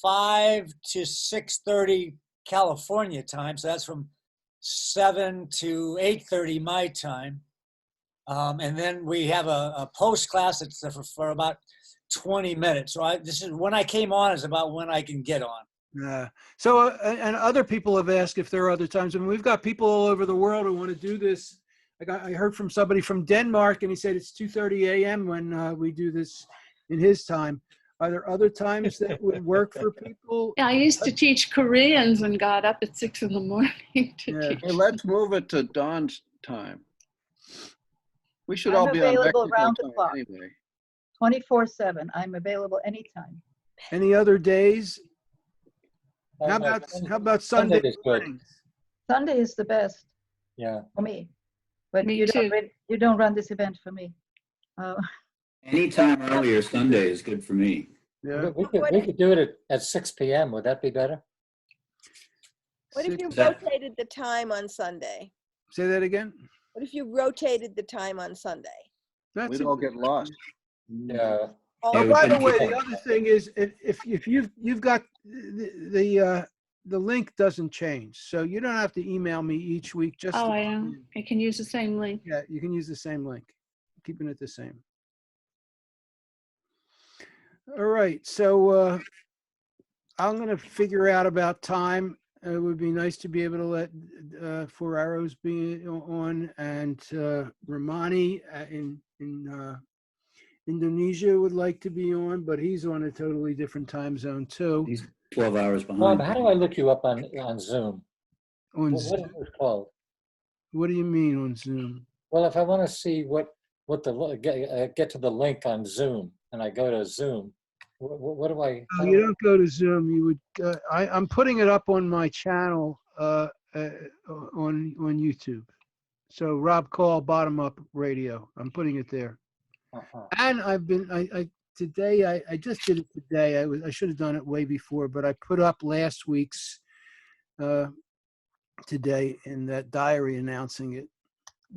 5 to 6:30 California time. So that's from 7 to 8:30 my time. And then we have a post class that's for about 20 minutes. So this is when I came on is about when I can get on. Yeah. So, and other people have asked if there are other times. I mean, we've got people all over the world who want to do this. I heard from somebody from Denmark, and he said it's 2:30 a.m. when we do this in his time. Are there other times that would work for people? Yeah, I used to teach Koreans and got up at 6 in the morning to teach. Hey, let's move it to Dawn's time. We should I'm all be on available Mexico round the time clock. anyway. 24/7. I'm available anytime. Any other days? How about Sunday is good. mornings? Sunday is the best Yeah. for me. But Me you too. you don't run this event for me. Anytime earlier Sunday is good for me. Yeah. We could do it at 6 p.m. Would that be better? What if you Is that- rotated the time on Sunday? Say that again? What if you rotated the time on Sunday? That's We'd all get lost. Yeah. Oh, by the way, the other thing is if you've got the link doesn't change, so you don't have to email me each week. Just Oh, I know. I can use the same link. Yeah, you can use the same link, keeping it the same. All right, so I'm going to figure out about time. It would be nice to be able to let Four Arrows be on and Ramani in Indonesia would like to be on, but he's on a totally different time zone too. He's 12 hours Bob, behind. how do I look you up on Zoom? On What is Zoom? it called? What do you mean on Zoom? Well, if I want to see what get to the link on Zoom, and I go to Zoom, what do I? Oh, you don't go to Zoom. You would. I'm putting it up on my channel on YouTube. So Rob Call Bottom Up Radio. I'm putting it there. And I've been. Today. I just did it today. I should have done it way before, but I put up last week's today in that diary announcing it.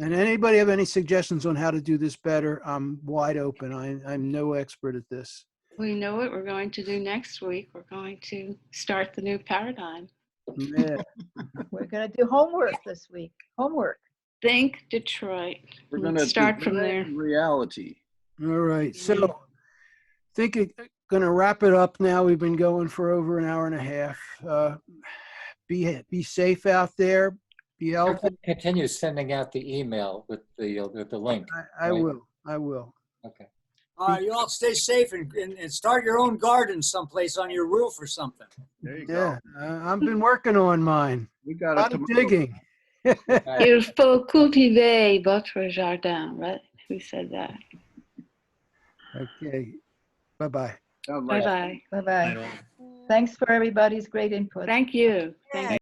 And anybody have any suggestions on how to do this better? I'm wide open. I'm no expert at this. We know what we're going to do next week. We're going to start the new paradigm. Yeah. We're gonna do homework this week. Homework. Think Detroit. We're Let's going to start from there. All reality. right. So think going to wrap it up now. We've been going for over an hour and a half. Be safe out there. Be healthy. Continue sending out the email with the link. I right? will. I will. Okay. All right, you all stay safe and start your own garden someplace on your roof or something. There you Yeah. I've been working on mine. We got A lot of digging. Il faut cultiver votre jardin, right? Who said that? Okay. Bye-bye. Bye-bye. Bye-bye. Thanks for everybody's great input. Thank you. Thank you.